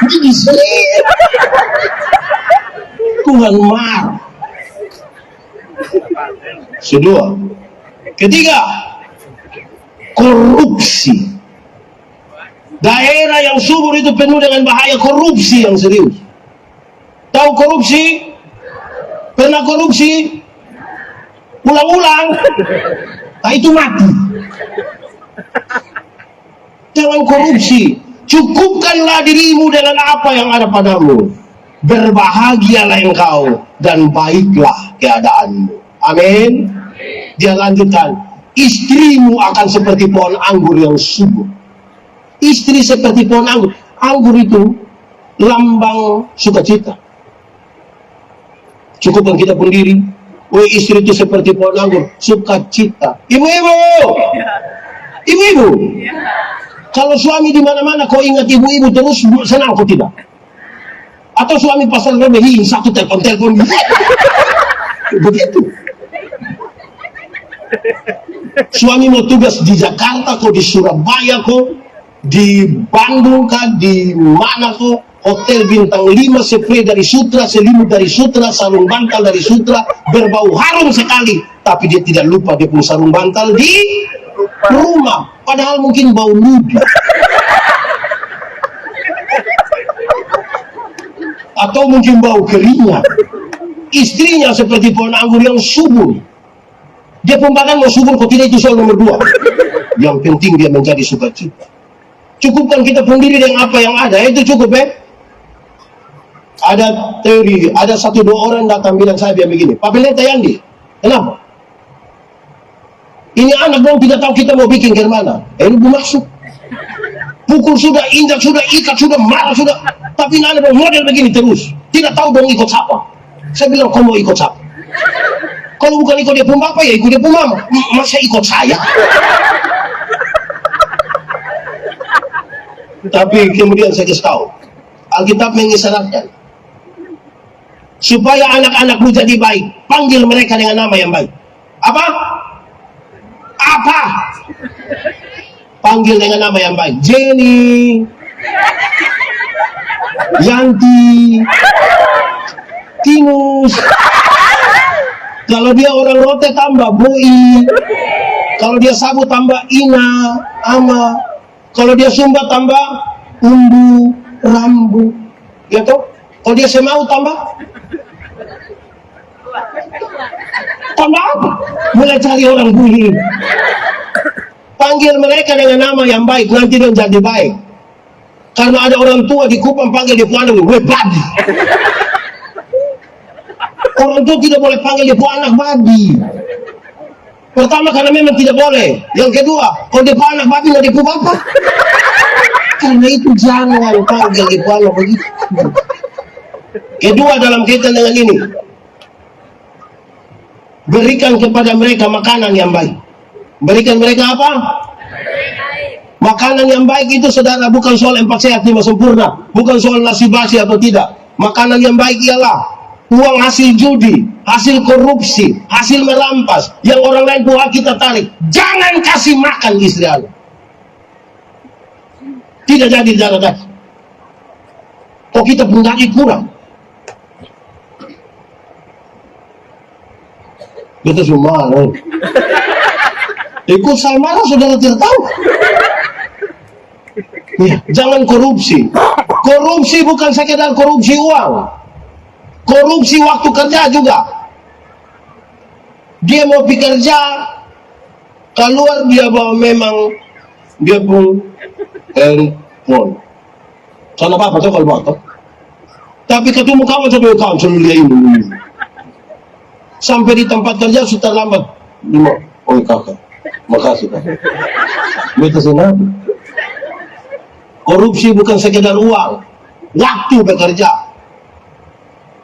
Di sini. Tuhan marah. Kedua. Ketiga, korupsi. Daerah yang subur itu penuh dengan bahaya korupsi yang serius. Tahu korupsi? Pernah korupsi? Ulang-ulang? Nah itu mati. Jangan korupsi. Cukupkanlah dirimu dengan apa yang ada padamu. Berbahagialah engkau dan baiklah keadaanmu. Amin. Dia lanjutkan, istrimu akan seperti pohon anggur yang subur. Istri seperti pohon anggur. Anggur itu lambang sukacita. Cukupkan kita pun diri. Oh, istri itu seperti pohon anggur, sukacita. Ibu-ibu, ibu-ibu. Kalau suami di mana-mana kau ingat ibu-ibu terus, senang kau tidak? Atau suami pasal lebihin satu telepon begitu. Suami mau tugas di Jakarta kok, di Surabaya kok, di Bandung kah, di mana kok, hotel bintang 5, spray dari Sutra, selimut dari Sutra, sarung bantal dari Sutra, berbau harum sekali, tapi dia tidak lupa dia punya sarung bantal di rumah, padahal mungkin bau ludi. Atau mungkin bau keringat. Istrinya seperti pohon anggur yang subur. Dia pembagian mau subur, kok tidak, itu soal nomor 2. Yang penting dia menjadi sukacita. Cukupkan kita pendiri dengan apa yang ada, itu cukup Ada teori, ada 1-2 orang datang bilang saya bilang begini, Pak Pendeta Yandi, kenapa? Ini anak dong tidak tahu kita mau bikin ke mana. Ini masuk. Pukul sudah, injak sudah, ikat sudah, marah sudah. Tapi anak dong model begini terus. Tidak tahu dong ikut siapa. Saya bilang, kau mau ikut siapa? Kalau bukan ikut dia pun bapak, ya ikut dia pun mama. Masa ikut saya? Tapi kemudian saya kasih tahu, Alkitab mengisyaratkan supaya anak-anakmu jadi baik, panggil mereka dengan nama yang baik. Apa? Apa? Panggil dengan nama yang baik. Jenny, Yanti, Tingus. Kalau dia orang Rote tambah Boi. Kalau dia Sabu tambah Ina, Ama. Kalau dia Sumba tambah Umbu, Rambu. Ya toh? Kalau dia Semau tambah apa? Mulai cari orang bunyi. Panggil mereka dengan nama yang baik, nanti dia jadi baik. Karena ada orang tua di Kupang panggil dia punya anak, weh babi. Orang tua tidak boleh panggil dia punya anak babi. Pertama karena memang tidak boleh. Yang kedua, kalau dia punya anak babi nggak dia punya bapak. Karena itu jangan panggil dia punya anak begitu. Kedua dalam kaitan dengan ini, berikan kepada mereka makanan yang baik. Berikan mereka apa? Makanan yang baik itu saudara bukan soal 4 sehat 5 sempurna, bukan soal nasi basi atau tidak. Makanan yang baik ialah uang hasil judi, hasil korupsi, hasil merampas, yang orang lain punya kita tarik. Jangan kasih makan istri Anda. Tidak jadi darah daging. Kok kita pun daging kurang? Kita semua ikut saya marah saudara tidak tahu. Ya, jangan korupsi. Korupsi bukan sekedar korupsi uang. Korupsi waktu kerja juga. Dia mau bekerja, keluar dia bawa memang dia pun handphone. Sana apa tuh kalau bawa? Tapi ketemu kawan selalu lihat ini. Sampai di tempat kerja sudah lambat. Oh kakak, makasih kakak. Betul sih. Korupsi bukan sekedar uang, waktu bekerja.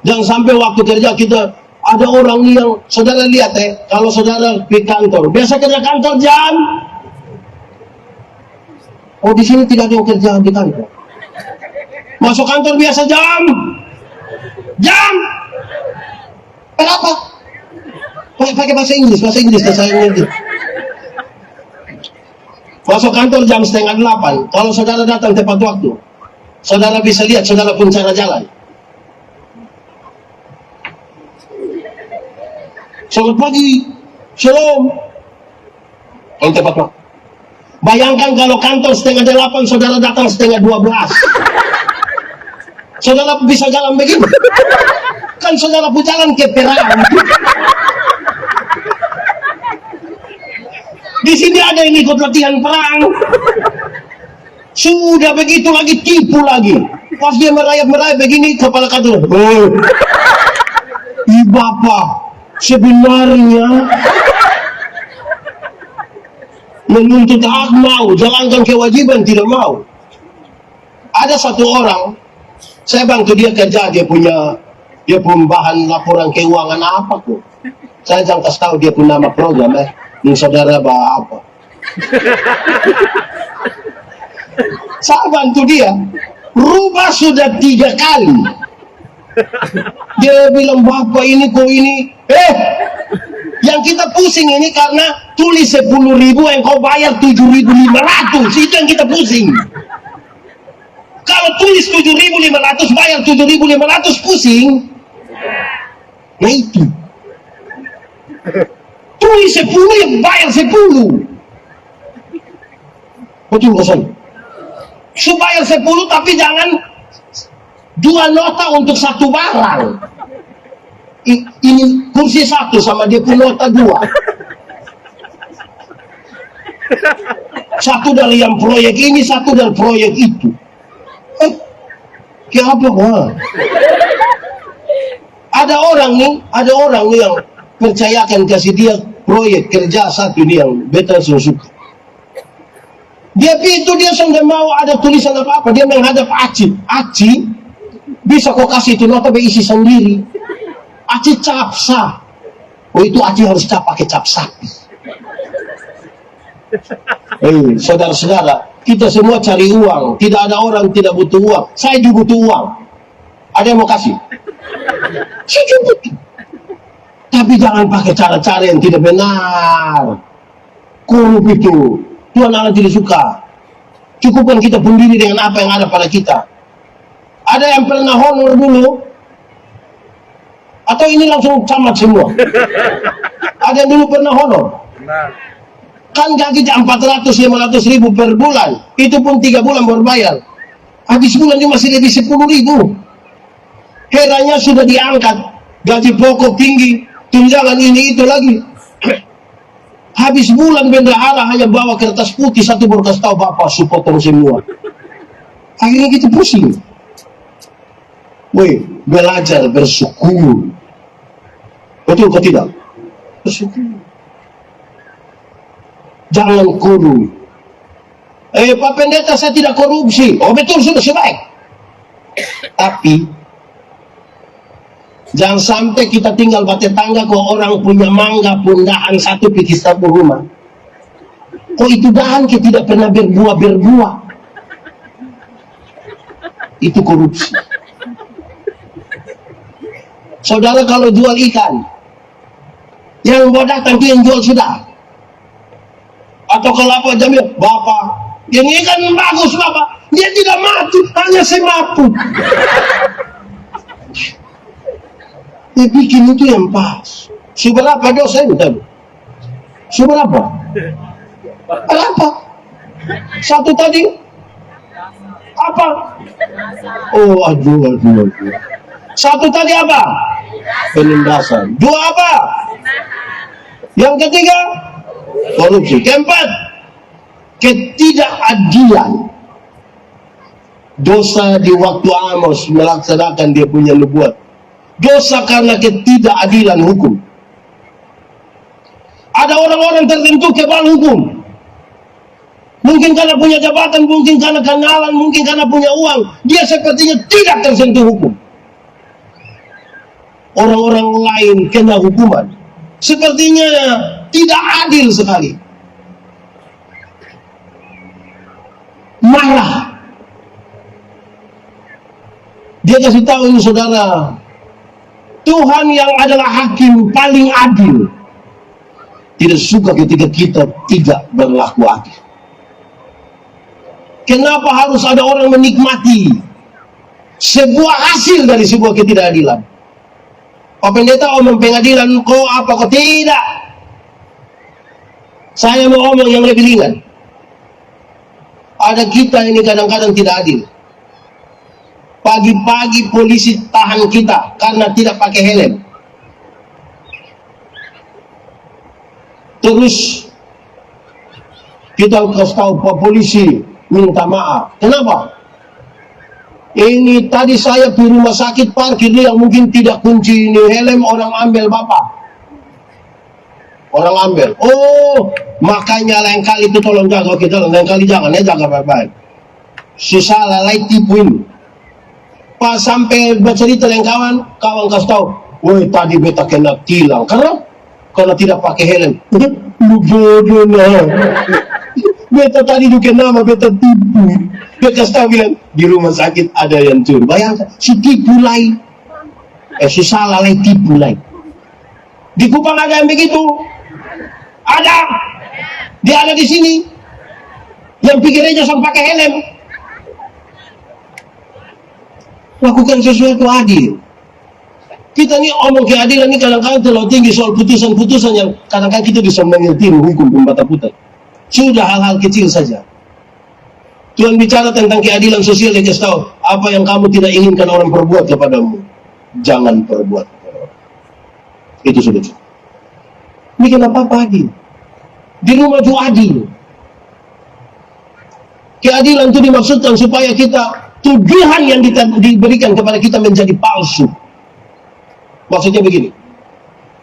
Jangan sampai waktu kerja kita ada orang yang saudara lihat kalau saudara di kantor, biasa kerja kantor jam. Oh di sini tidak ada yang kerja di kantor. Masuk kantor biasa jam. Kenapa? Pakai bahasa Inggris saya Inggris. Masuk kantor jam 7:30. Kalau saudara datang tepat waktu, saudara bisa lihat saudara pun cara jalan. Selamat pagi, shalom. Kalau tepat waktu. Bayangkan kalau kantor 7:30, saudara datang 11:30. Saudara bisa jalan begitu? Kan saudara pun jalan ke perang. Di sini ada yang ikut latihan perang. Sudah begitu lagi tipu lagi. Pas dia merayap begini kepala kantor. Oh, Bapak sebenarnya menuntut hak mau, jalankan kewajiban tidak mau. Ada satu orang, saya bantu dia kerja, dia punya bahan laporan keuangan apa kok. Saya jangan kasih tahu dia punya nama program ini saudara apa. Saya bantu dia, rubah sudah 3 kali. Dia bilang bapak ini kok ini, yang kita pusing ini karena tulis 10.000 yang kau bayar 7.500, itu yang kita pusing. Kalau tulis 7.500 bayar 7.500 pusing. Nah itu. Tulis 10 yang bayar 10. Betul bosan. Supaya 10 tapi jangan 2 nota untuk 1 barang. Ini kursi 1 sama dia pun nota 2. Satu dari yang proyek ini, satu dari proyek itu. Kayak apa wah? Ada orang nih yang percayakan kasih dia proyek kerja satu ini yang beta suka. Dia itu dia sudah mau ada tulisan apa-apa, dia menghadap Aci bisa kok kasih itu nota berisi sendiri. Aci capsa. Oh itu Aci harus pakai cap sapi. Saudara-saudara, kita semua cari uang. Tidak ada orang tidak butuh uang. Saya juga butuh uang. Ada yang mau kasih? Saya juga butuh. Tapi jangan pakai cara-cara yang tidak benar. Korup itu Tuhan Allah tidak suka. Cukupkan kita pendiri dengan apa yang ada pada kita. Ada yang pernah honor dulu? Atau ini langsung camat semua? Ada yang dulu pernah honor? Kan gaji 400-500 ribu per bulan. Itu pun 3 bulan baru bayar. Habis bulan cuma masih lebih 10 ribu. Heranya sudah diangkat. Gaji pokok tinggi. Tunjangan ini itu lagi. Habis bulan bendahara hanya bawa kertas putih 1 berkas tahu bapak supporter semua. Akhirnya kita pusing. Woi, belajar bersyukur. Betul atau tidak? Bersyukur. Jangan korup. Pak Pendeta, saya tidak korupsi. Oh betul, sudah sebaik. Tapi jangan sampai kita tinggal batu tangga kok orang punya mangga pundahan satu pikir satu rumah. Kok itu dahan kita tidak pernah berbuah. Itu korupsi. Saudara kalau jual ikan, yang mau datang itu yang jual sudah. Atau kalau apa jamnya, Bapak, yang ikan bagus Bapak, dia tidak mati, hanya semaput. Dia bikin itu yang pas. Seberapa dosa itu tadi? Seberapa? Berapa? Satu tadi? Apa? Oh, aduh. Satu tadi apa? Penindasan. Dua apa? Yang ketiga? Korupsi. Keempat, ketidakadilan. Dosa di waktu Amos melaksanakan dia punya nubuat. Dosa karena ketidakadilan hukum. Ada orang-orang tertentu kebal hukum. Mungkin karena punya jabatan, mungkin karena kenalan, mungkin karena punya uang. Dia sepertinya tidak tersentuh hukum. Orang-orang lain kena hukuman. Sepertinya tidak adil sekali. Marah. Dia kasih tahu ini saudara, Tuhan yang adalah hakim paling adil tidak suka ketika kita tidak berlaku adil. Kenapa harus ada orang menikmati sebuah hasil dari sebuah ketidakadilan? Pak Pendeta omong pengadilan, kok apa kok tidak? Saya mau omong yang lebih ringan. Ada kita ini kadang-kadang tidak adil. Pagi-pagi polisi tahan kita karena tidak pakai helm. Terus kita kasih tahu Pak polisi minta maaf. Kenapa? Ini tadi saya di rumah sakit parkir dia mungkin tidak kunci ini helm, orang ambil Bapak. Orang ambil. Oh, makanya lain kali itu tolong jaga kita, lain kali jangan ya, jaga baik-baik. Susah lalai tipuin. Pas sampai bercerita dengan kawan kasih tahu, woi tadi beta kena tilang karena tidak pakai helm. Lu bodoh nah. Beta tadi juga nama beta tipu. Dia kasih tahu bilang di rumah sakit ada yang curi. Bayangkan si tipu lain, si salah lain tipu lain. Di Kupang ada yang begitu. Ada. Dia ada di sini. Yang pikirnya jangan pakai helm. Lakukan sesuatu adil. Kita nih omong keadilan ini kadang-kadang terlalu tinggi soal putusan-putusan yang kadang-kadang kita bisa mengetiru hukum pembata putih. Sudah hal-hal kecil saja. Tuhan bicara tentang keadilan sosial, dia kasih tahu apa yang kamu tidak inginkan orang perbuat kepadamu, jangan perbuat. Itu sudah cukup. Ini kenapa adil? Di rumah juga adil. Keadilan itu dimaksudkan supaya kita tuduhan yang diberikan kepada kita menjadi palsu. Maksudnya begini,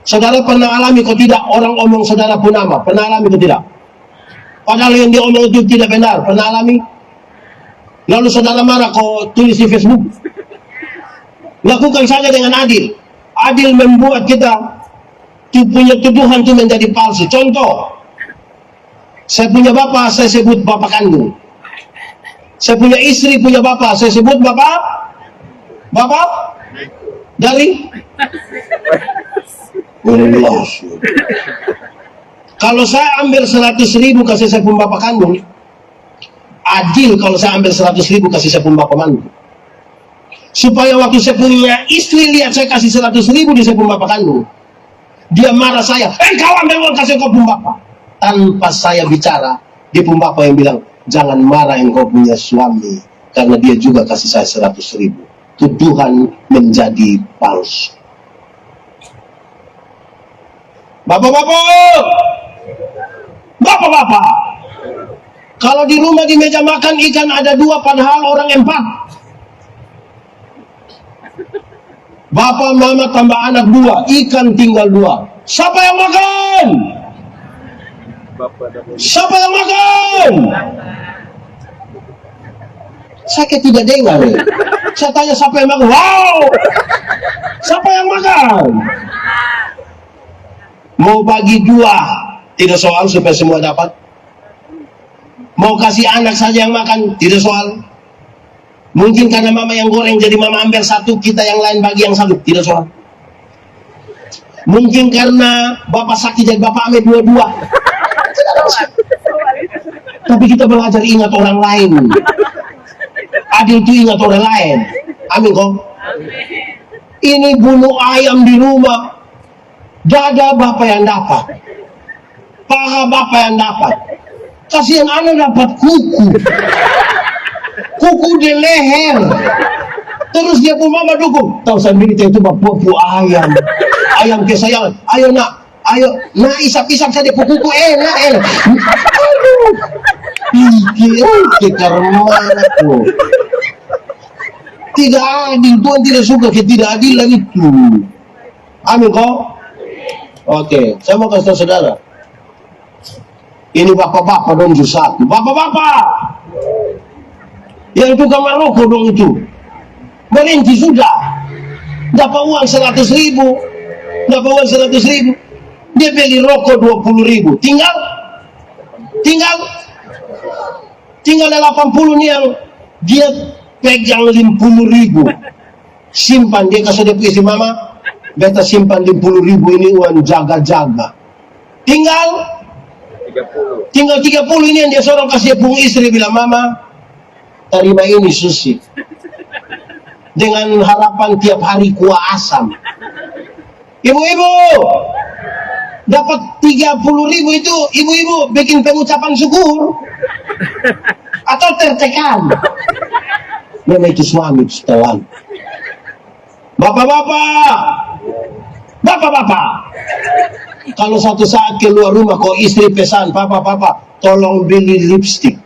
saudara pernah alami kok tidak orang omong saudara punama? Pernah alami kok tidak? Padahal yang diomong itu tidak benar. Pernah alami? Lalu saudara marah kok tulis di Facebook. Lakukan saja dengan adil. Adil membuat kita punya tuduhan itu menjadi palsu. Contoh, saya punya bapak, saya sebut bapak kandung. Saya punya istri, punya bapak, saya sebut bapak dari Allah. Kalau saya ambil 100.000 kasih saya pun bapak kandung, adil kalau saya ambil 100.000 kasih saya pun bapak kandung. Supaya waktu saya punya istri lihat saya kasih 100.000 di saya pun bapak kandung, dia marah saya, kau ambil uang kasih kau pun bapak. Tanpa saya bicara, dia pun bapak yang bilang, jangan marah engkau punya suami, karena dia juga kasih saya 100.000. Tuduhan menjadi palsu. Bapak-bapak, Kalau di rumah di meja makan ikan ada 2 padahal orang 4. Bapak, mama tambah anak 2, ikan tinggal 2. Siapa yang makan? Bapak dan Ibu. Siapa yang makan? Saya kayak tidak dengar. Saya tanya siapa yang makan? Wow! Siapa yang makan? Mau bagi 2, tidak soal supaya semua dapat. Mau kasih anak saja yang makan, tidak soal. Mungkin karena mama yang goreng jadi mama ambil 1, kita yang lain bagi yang 1, tidak soal. Mungkin karena bapak sakit jadi bapak ambil 2-2. Tidak ada masalah. Tapi kita belajar ingat orang lain. Adil itu ingat orang lain. Amin kok. Ini bulu ayam di rumah, dada bapak yang dapat, paha bapak yang dapat. Kasihan anak dapat kuku di leher. Terus dia pun mama dukung. Tahu sendiri itu bapak ayam kesayangan. Ayo nak, isap-isap saja kuku enak. Aduh, pikir mana tuh. Tidak adil, Tuhan tidak suka ketidakadilan itu. Amin kok. Oke, saya mau kasih tahu saudara. Ini bapak-bapak dong satu. Bapak-bapak yang tukang merokok dong itu berhenti sudah. Dapat uang 100.000, dia beli rokok 20.000. Tinggal 80 nih yang dia pegang 50.000. Simpan, dia kasih dia istri mama, beta simpan 50.000 ini uang jaga-jaga. Tinggal 30 ini yang dia sorong kasih pung istri, bilang mama terima ini sushi dengan harapan tiap hari kuah asam. Ibu-ibu dapat 30.000 itu, ibu-ibu bikin pengucapan syukur atau tertekan? Memang itu suami setelah. Bapak-bapak, kalau satu saat keluar rumah kok istri pesan, papa tolong beli lipstik,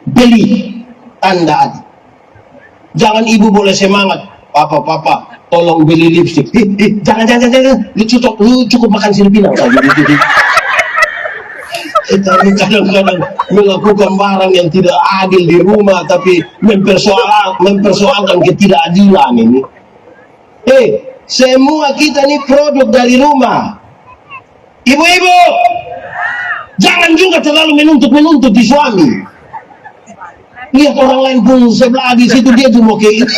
beli tanda hati. Jangan ibu boleh semangat, papa tolong beli lipstik. Jangan, lu cukup makan siripinang saja. Kita ini kadang-kadang melakukan barang yang tidak adil di rumah, tapi mempersoalkan ketidakadilan ini. Semua kita ini produk dari rumah. Ibu-ibu, jangan juga terlalu menuntut di suami. Lihat orang lain pun sebelah di situ dia cuma kayak itu.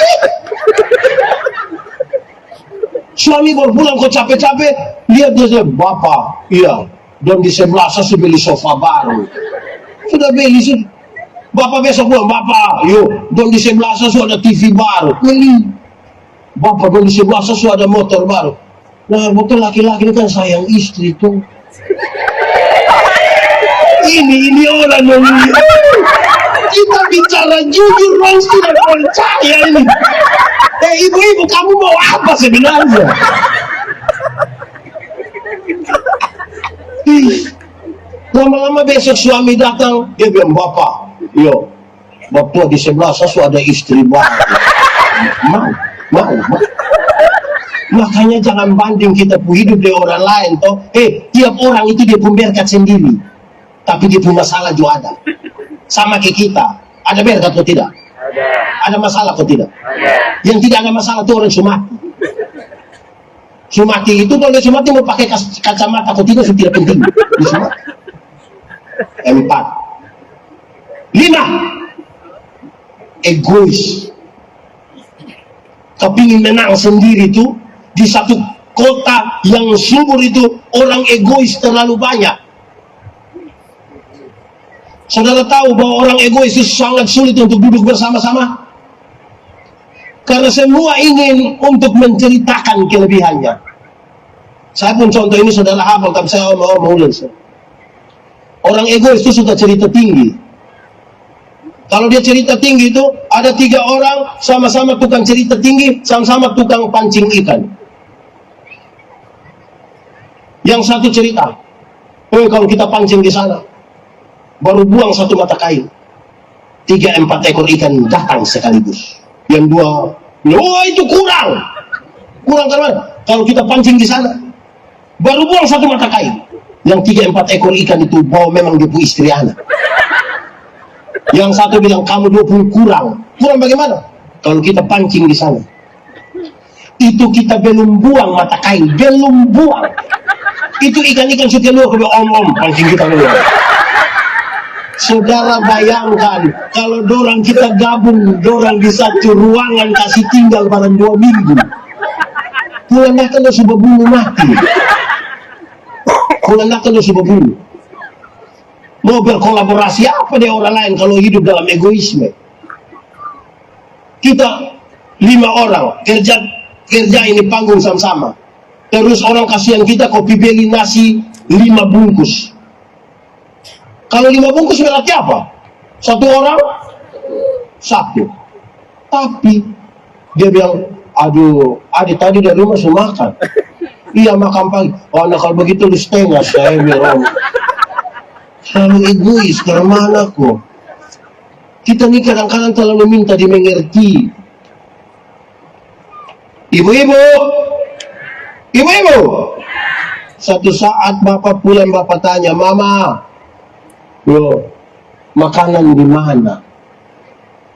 Suami baru pulang kok capek-capek, lihat dia bapak, iya. Dan di sebelah saya beli sofa baru. Sudah beli sih. Bapak besok pulang, bapak, yuk. Dan di sebelah saya ada TV baru. Beli. Bapak, dan di sebelah saya ada motor baru. Nah, motor laki-laki ini kan sayang istri tuh. Ini orang yang ini. Kita bicara jujur, orang tidak percaya ini. Ibu-ibu, kamu mau apa sebenarnya? Lama-lama besok suami datang, dia bilang, bapak, yo, bapak di sebelah saya ada istri baru. Mau. Makanya jangan banding kita hidup dengan orang lain toh. Tiap orang itu dia pun berkat sendiri, tapi dia pun masalah juga ada. Sama kayak kita, ada berkat atau tidak? Ada masalah atau tidak? Yang tidak ada masalah itu orang Sumati. Sumati itu kalau dia Sumati mau pakai kacamata atau tidak sudah tidak penting. Di Sumati. 4. 5. Egois. Kepingin menang sendiri itu di satu kota yang subur itu orang egois terlalu banyak. Saudara tahu bahwa orang egois itu sangat sulit untuk duduk bersama-sama karena semua ingin untuk menceritakan kelebihannya. Saya pun contoh ini saudara hafal, tapi saya mau ulang. Orang egois itu suka cerita tinggi. Kalau dia cerita tinggi itu ada 3 orang sama-sama tukang cerita tinggi, sama-sama tukang pancing ikan. Yang satu cerita, kalau kita pancing di sana, baru buang satu mata kail, 3-4 ekor ikan datang sekaligus. Yang dua, oh itu kurang karena kalau kita pancing di sana. Baru buang satu mata kail, yang 3-4 ekor ikan itu bawa memang dia punya istri anak. Yang satu bilang kamu 20 kurang bagaimana? Kalau kita pancing di sana, itu kita belum buang mata kail, belum buang. Itu ikan-ikan sudah keluar ke om pancing kita keluar. Saudara bayangkan kalau dorang kita gabung, dorang di satu ruangan kasih tinggal barang 2 minggu. Pulang datang lo sudah bunuh mati. Pulang datang lo sudah bunuh. Mau berkolaborasi apa dengan orang lain kalau hidup dalam egoisme? Kita 5 orang kerja ini panggung sama-sama. Terus orang kasihan kita kopi beli nasi 5 bungkus. Kalau 5 bungkus berarti apa? 1 orang 1. Tapi dia bilang, aduh, adik tadi dari rumah sudah makan. Iya makan pagi. Oh, nah kalau begitu lu setengah saya bilang. Selalu egois karena mana kok. Kita nih kadang-kadang terlalu minta dimengerti. Ibu-ibu, satu saat bapak pulang, bapak tanya, mama, yo, makanan di mana?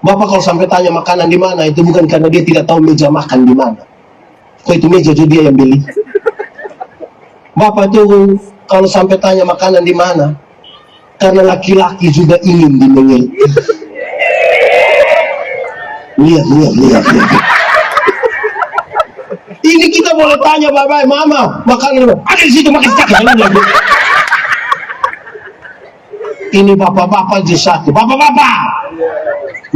Bapak kalau sampai tanya makanan di mana, itu bukan karena dia tidak tahu meja makan di mana. Kok itu meja juga dia yang beli? Bapak tuh kalau sampai tanya makanan di mana, karena laki-laki juga ingin dimengerti. Lihat. Ini kita boleh tanya bapak, mama, makanan ada di situ, makan sakit. Ini bapak-bapak di satu, bapak-bapak,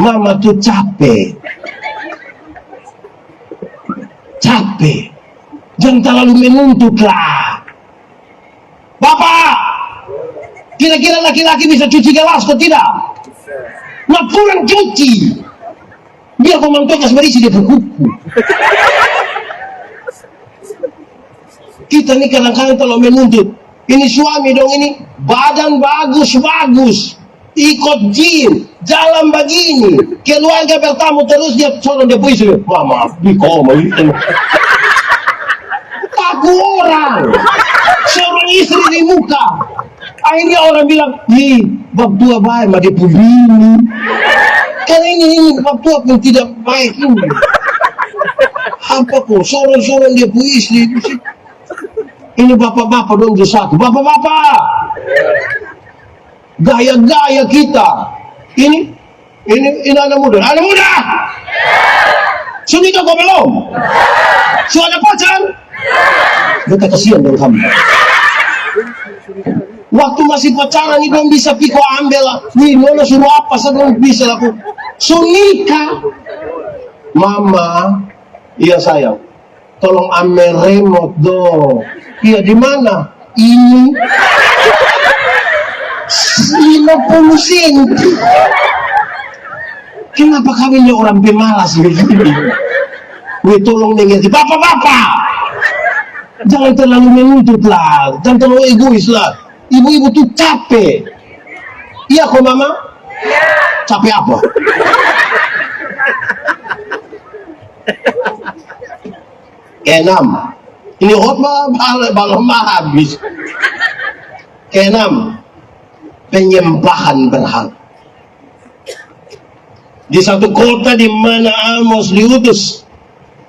mama tuh capek, jangan terlalu menuntut lah. Bapak, kira-kira laki-laki bisa cuci gelas kok tidak? Nah pulang cuci, biar komandonya berisi di buku. Kita nih kadang-kadang terlalu menuntut. Ini suami dong, ini badan bagus, ikut gym, jalan begini, keluarga bertamu terus dia sorong dia puisi, mama, aku orang, seorang istri di muka. Akhirnya orang bilang, bab tua baik, mah dia pembini. Karena ini bab tua pun tidak baik ini. Apa kok, sorong-sorong dia puisi. Ini bapak-bapak dong di satu, bapak-bapak, gaya-gaya kita. Ini anak muda, sudah nikah kok belum? Sudah ada pacar? Kita kasihan dong kamu. Waktu masih pacaran ini belum bisa piko ambil lah. Nih, nona suruh apa? Saya belum bisa laku. Sunika, mama, iya sayang, tolong ambil remote dong. Iya di mana? Ini 50 senti. Kenapa kawinnya orang pemalas begini? Wih, tolong mengerti, bapak-bapak, jangan terlalu menuntut lah, jangan terlalu egois lah. Ibu-ibu tuh capek. Iya kok mama? Capek apa? Keenam, ini khotbah belum habis. Keenam, penyembahan berhala. Di satu kota di mana Amos diutus,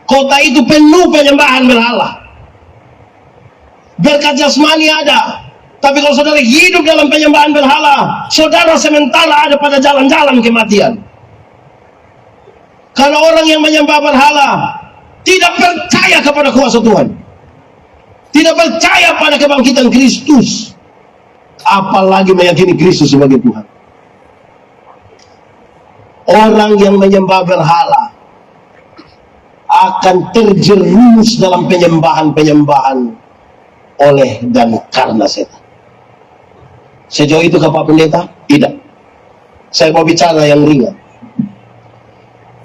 kota itu penuh penyembahan berhala. Berkat jasmani ada, tapi kalau saudara hidup dalam penyembahan berhala, saudara sementara ada pada jalan-jalan kematian. Karena orang yang menyembah berhala tidak percaya kepada kuasa Tuhan, tidak percaya pada kebangkitan Kristus, apalagi meyakini Kristus sebagai Tuhan. Orang yang menyembah berhala akan terjerumus dalam penyembahan-penyembahan oleh dan karena setan. Sejauh itu ke Pak Pendeta? Tidak. Saya mau bicara yang ringan.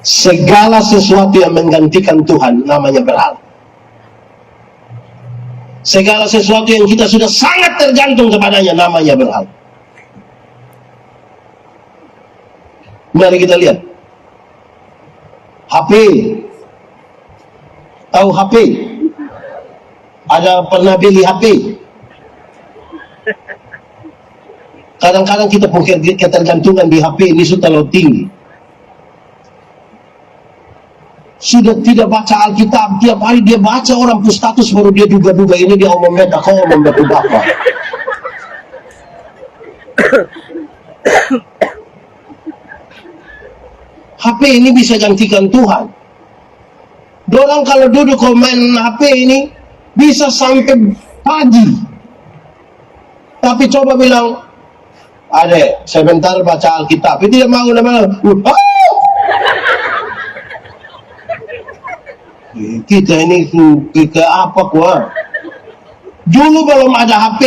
Segala sesuatu yang menggantikan Tuhan namanya berhala. Segala sesuatu yang kita sudah sangat tergantung kepadanya namanya berhala. Mari kita lihat. HP. Tahu HP? Ada pernah beli HP? Kadang-kadang kita punya ketergantungan di HP ini sudah terlalu tinggi. Sudah tidak baca Alkitab, tiap hari dia baca orang pun status baru dia duga-duga ini dia omong meta, kau omong batu bapa. HP ini bisa gantikan Tuhan. Dorang kalau duduk main HP ini bisa sampai pagi. Tapi coba bilang, adek, sebentar baca Alkitab. Itu dia mau namanya. Kita ini ke apa kuah? Dulu belum ada HP,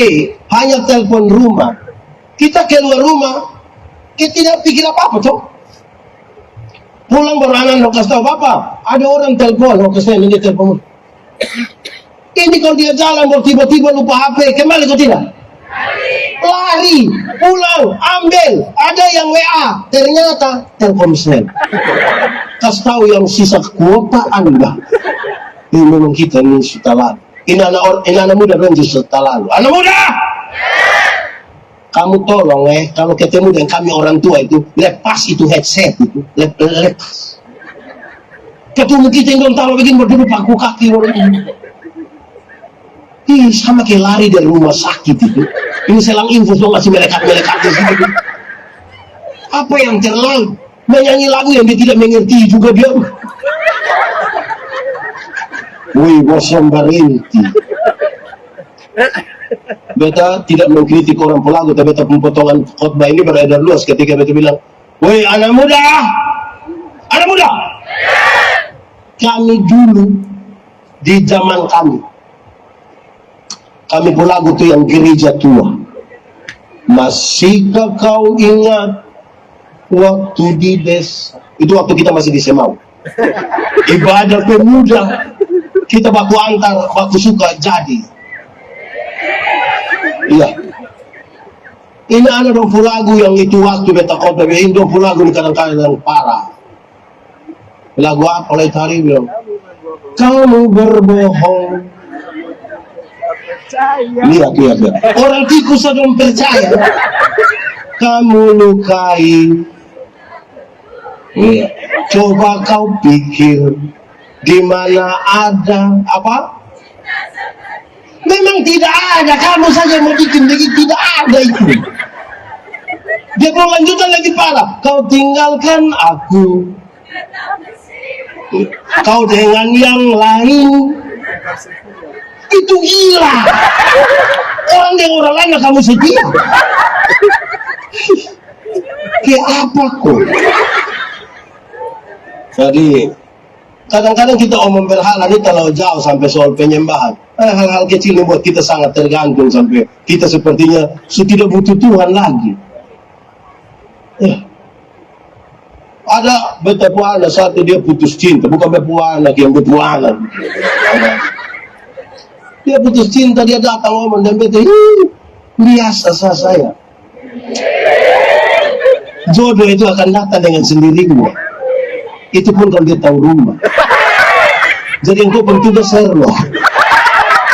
hanya telepon rumah. Kita keluar rumah, kita tidak pikir apa-apa, toh. Pulang baru anak lo kasih tahu bapak, ada orang telepon, lo kasih ini telepon. Ini kalau dia jalan, baru tiba-tiba lupa HP, kembali kau tidak? Lari, pulang, ambil, ada yang WA, ternyata Telkomsel. Kasih tahu yang sisa kuota Anda. Ini memang kita ini sudah lalu. Ini anak muda kan sudah lalu. Anak muda! Kamu tolong kalau ketemu dengan kami orang tua itu, lepas itu headset itu, lepas. Ketemu kita yang belum tahu begini berduduk paku kaki orang ini. Ih, sama kayak lari dari rumah sakit itu. Ini selang infus dong masih melekat-melekat di situ. Apa yang terlalu menyanyi lagu yang dia tidak mengerti juga dia. Wih, bosom berhenti. Beta tidak mengkritik orang pelagu, tapi beta potongan khotbah ini beredar luas ketika beta bilang, woi anak muda, anak muda. Kami dulu di zaman kami pelagu itu yang gereja tua. Masihkah kau ingat waktu di desa? Itu waktu kita masih di Semau. Ibadah pemuda. Kita baku antar, baku suka jadi. Iya. Ini ada dong lagu yang itu waktu beta khotbah, ini dong lagu ini kadang-kadang parah. Lagu apa oleh tari bilang, kamu berbohong. Lihat. Orang tikus dong percaya. Kamu lukai. Iya. Coba kau pikir di mana ada apa? Memang tidak ada, kamu saja mau bikin tidak ada itu. Dia berlanjutan lagi parah. Kau tinggalkan aku, kau dengan yang lain. Itu gila. Orang dengan orang lain kamu setia. Kayak apa kok? Jadi kadang-kadang kita omong berhala ini terlalu jauh sampai soal penyembahan. Hal-hal kecil ini buat kita sangat tergantung sampai kita sepertinya sudah tidak butuh Tuhan lagi. Ada beberapa anak satu dia putus cinta, bukan beberapa anak yang beberapa anak. Dia putus cinta, dia datang ngomong dan beta, biasa saya. Jodoh itu akan datang dengan sendirinya. Itu pun kalau dia tahu rumah. Jadi engkau penting serlo.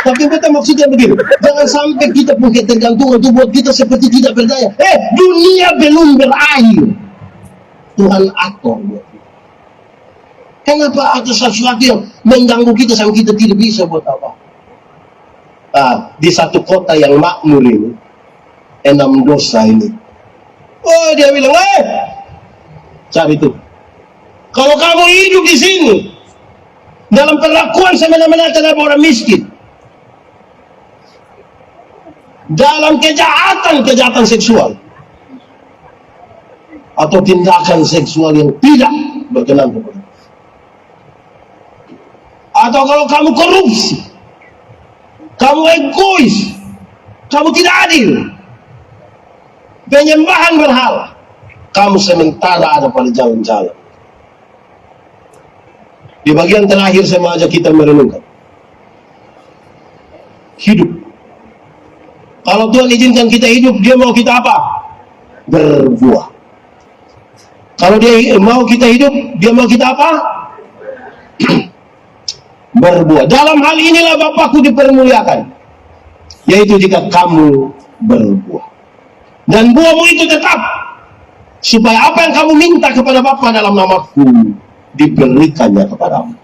Tapi beta maksudnya begini, jangan sampai kita punya tergantung untuk buat kita seperti tidak berdaya. Dunia belum berakhir. Tuhan atur. Kenapa ada sesuatu yang mengganggu kita sampai kita tidak bisa buat apa? Di satu kota yang makmur ini, 6 dosa ini. Oh, dia bilang, cari itu. Kalau kamu hidup di sini, dalam perlakuan semena-mena terhadap orang miskin, dalam kejahatan seksual, atau tindakan seksual yang tidak berkenan kepada, atau kalau kamu korupsi, kamu egois, kamu tidak adil, penyembahan berhala, kamu sementara ada pada jalan-jalan. Di bagian terakhir saya mengajak kita merenungkan hidup. Kalau Tuhan izinkan kita hidup, dia mau kita apa? Berbuah. Kalau dia mau kita hidup, dia mau kita apa? Berbuah. Dalam hal inilah Bapakku dipermuliakan, yaitu jika kamu berbuah. Dan buahmu itu tetap, supaya apa yang kamu minta kepada Bapa dalam namaku, diberikannya kepadamu.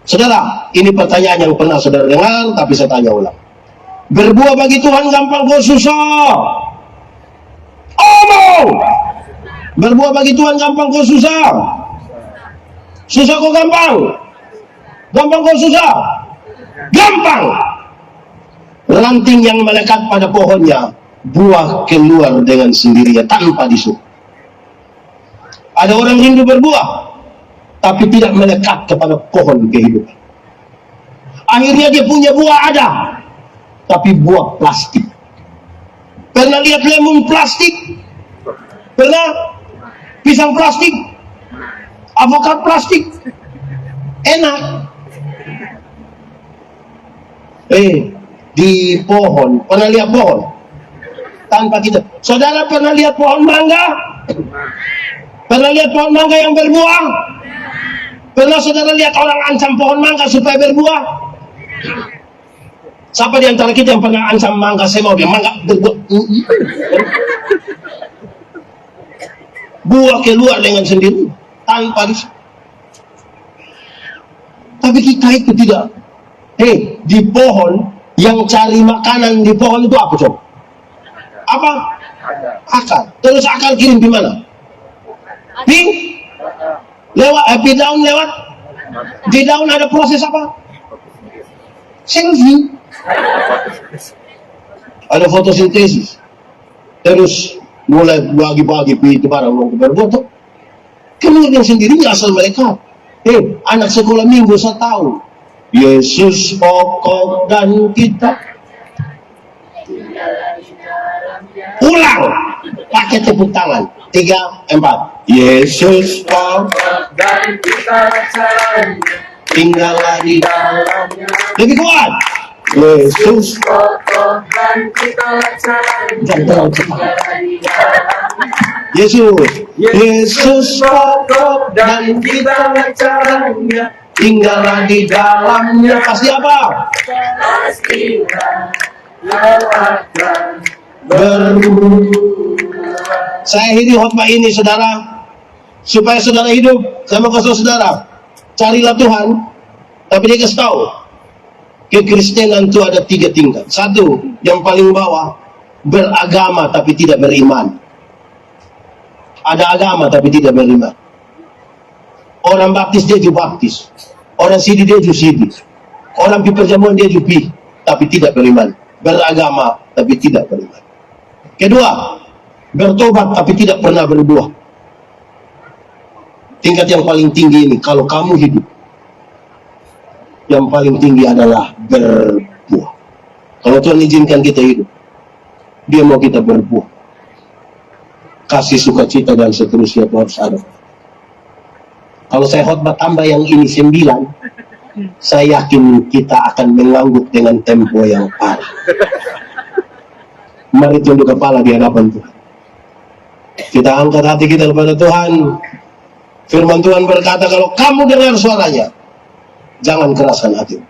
Saudara, ini pertanyaan yang pernah saudara dengar, tapi saya tanya ulang. Berbuah bagi Tuhan gampang kok susah? Omong! Berbuah bagi Tuhan gampang kok susah? Susah kok gampang? Gampang kok susah? Gampang! Ranting yang melekat pada pohonnya, buah keluar dengan sendirinya tanpa disuruh. Ada orang rindu berbuah, tapi tidak melekat kepada pohon kehidupan. Akhirnya dia punya buah ada, tapi buah plastik. Pernah lihat lemon plastik? Pernah? Pisang plastik? Avokat plastik? Enak. Di pohon, pernah lihat pohon? Tanpa kita. Saudara pernah lihat pohon mangga? Pernah lihat pohon mangga yang berbuah? Pernah saudara lihat orang ancam pohon mangga supaya berbuah? Siapa di antara kita yang pernah ancam mangga, saya mau dia mangga berbuah? Buah keluar dengan sendiri tanpa disuruh. Tapi kita itu tidak. Di pohon yang cari makanan di pohon itu apa coba? Apa? Akar. Terus akar kirim di mana? Lewat di daun lewat. Di daun ada proses apa? Selfie. Ada fotosintesis. Terus mulai bagi-bagi itu barang mau berbuat. Kemudian sendirinya asal mereka. Anak sekolah minggu saya tahu. Yesus pokok dan kita. Ulang pakai tepuk tangan 3, 4. Yesus pokok dan kita tinggallah di dalamnya. Lebih kuat. Yesus pokok dan kita jangan cepat. Yesus pokok dan kita caranya, tinggallah di dalamnya. Pasti apa? Pastilah akan berbuah. Saya akhiri khotbah ini saudara, supaya saudara hidup. Saya mau kasih saudara, carilah Tuhan, tapi dia kasih tahu kekristenan itu ada 3 tingkat. 1, yang paling bawah, beragama tapi tidak beriman. Ada agama tapi tidak beriman. Orang baptis dia juga baptis, orang sidi dia juga sidi, orang pi perjamuan dia juga pi, tapi tidak beriman. Beragama tapi tidak beriman. Kedua, bertobat tapi tidak pernah berbuah. Tingkat yang paling tinggi ini, kalau kamu hidup, yang paling tinggi adalah berbuah. Kalau Tuhan izinkan kita hidup, dia mau kita berbuah. Kasih sukacita dan seterusnya itu harus ada. Kalau saya khotbah tambah yang ini 9, saya yakin kita akan mengangguk dengan tempo yang parah. Mari tunduk kepala di hadapan Tuhan. Kita angkat hati kita kepada Tuhan. Firman Tuhan berkata, kalau kamu dengar suaranya, jangan keraskan hati.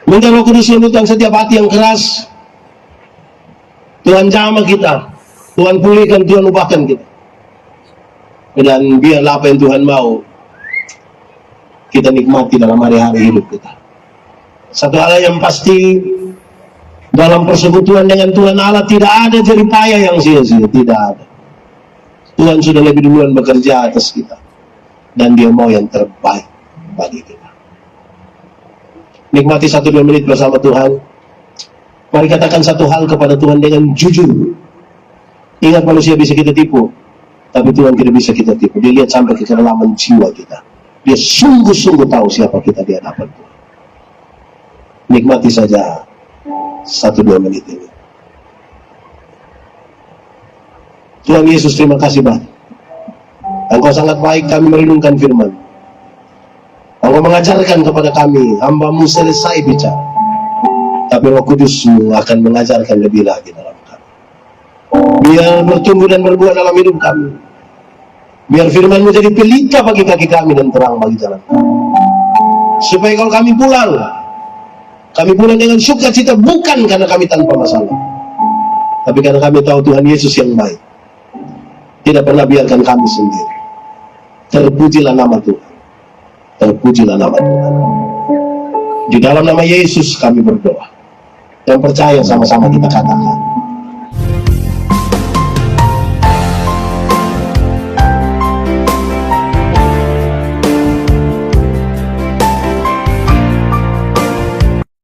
Minta Roh Kudus lembutkan setiap hati yang keras. Tuhan jamah kita, Tuhan pulihkan, Tuhan ubahkan kita. Dan biarlah apa yang Tuhan mau kita nikmati dalam hari-hari hidup kita. Satu hal yang pasti, dalam persekutuan dengan Tuhan Allah tidak ada jeripaya yang sia-sia, tidak ada. Tuhan sudah lebih duluan bekerja atas kita, dan dia mau yang terbaik bagi kita. Nikmati 1-2 menit bersama Tuhan. Mari katakan satu hal kepada Tuhan dengan jujur. Ingat, manusia bisa kita tipu, tapi Tuhan tidak bisa kita tipu. Dia lihat sampai ke kedalaman jiwa kita. Dia sungguh-sungguh tahu siapa kita di hadapan Tuhan. Nikmati saja 1-2 menit ini. Tuhan Yesus, terima kasih banyak. Engkau sangat baik, kami merenungkan firman. Engkau mengajarkan kepada kami, hamba-Mu selesai bicara, tapi Roh Kudus-Mu akan mengajarkan lebih lagi dalam kami. Biar bertumbuh dan berbuah dalam hidup kami. Biar firman-Mu jadi pelita bagi kaki kami dan terang bagi jalan kami. Supaya kalau kami pulang dengan sukacita, bukan karena kami tanpa masalah, tapi karena kami tahu Tuhan Yesus yang baik, tidak pernah biarkan kami sendiri. Terpujilah nama Tuhan. Terpujilah nama Tuhan. Di dalam nama Yesus kami berdoa. Yang percaya sama-sama kita katakan.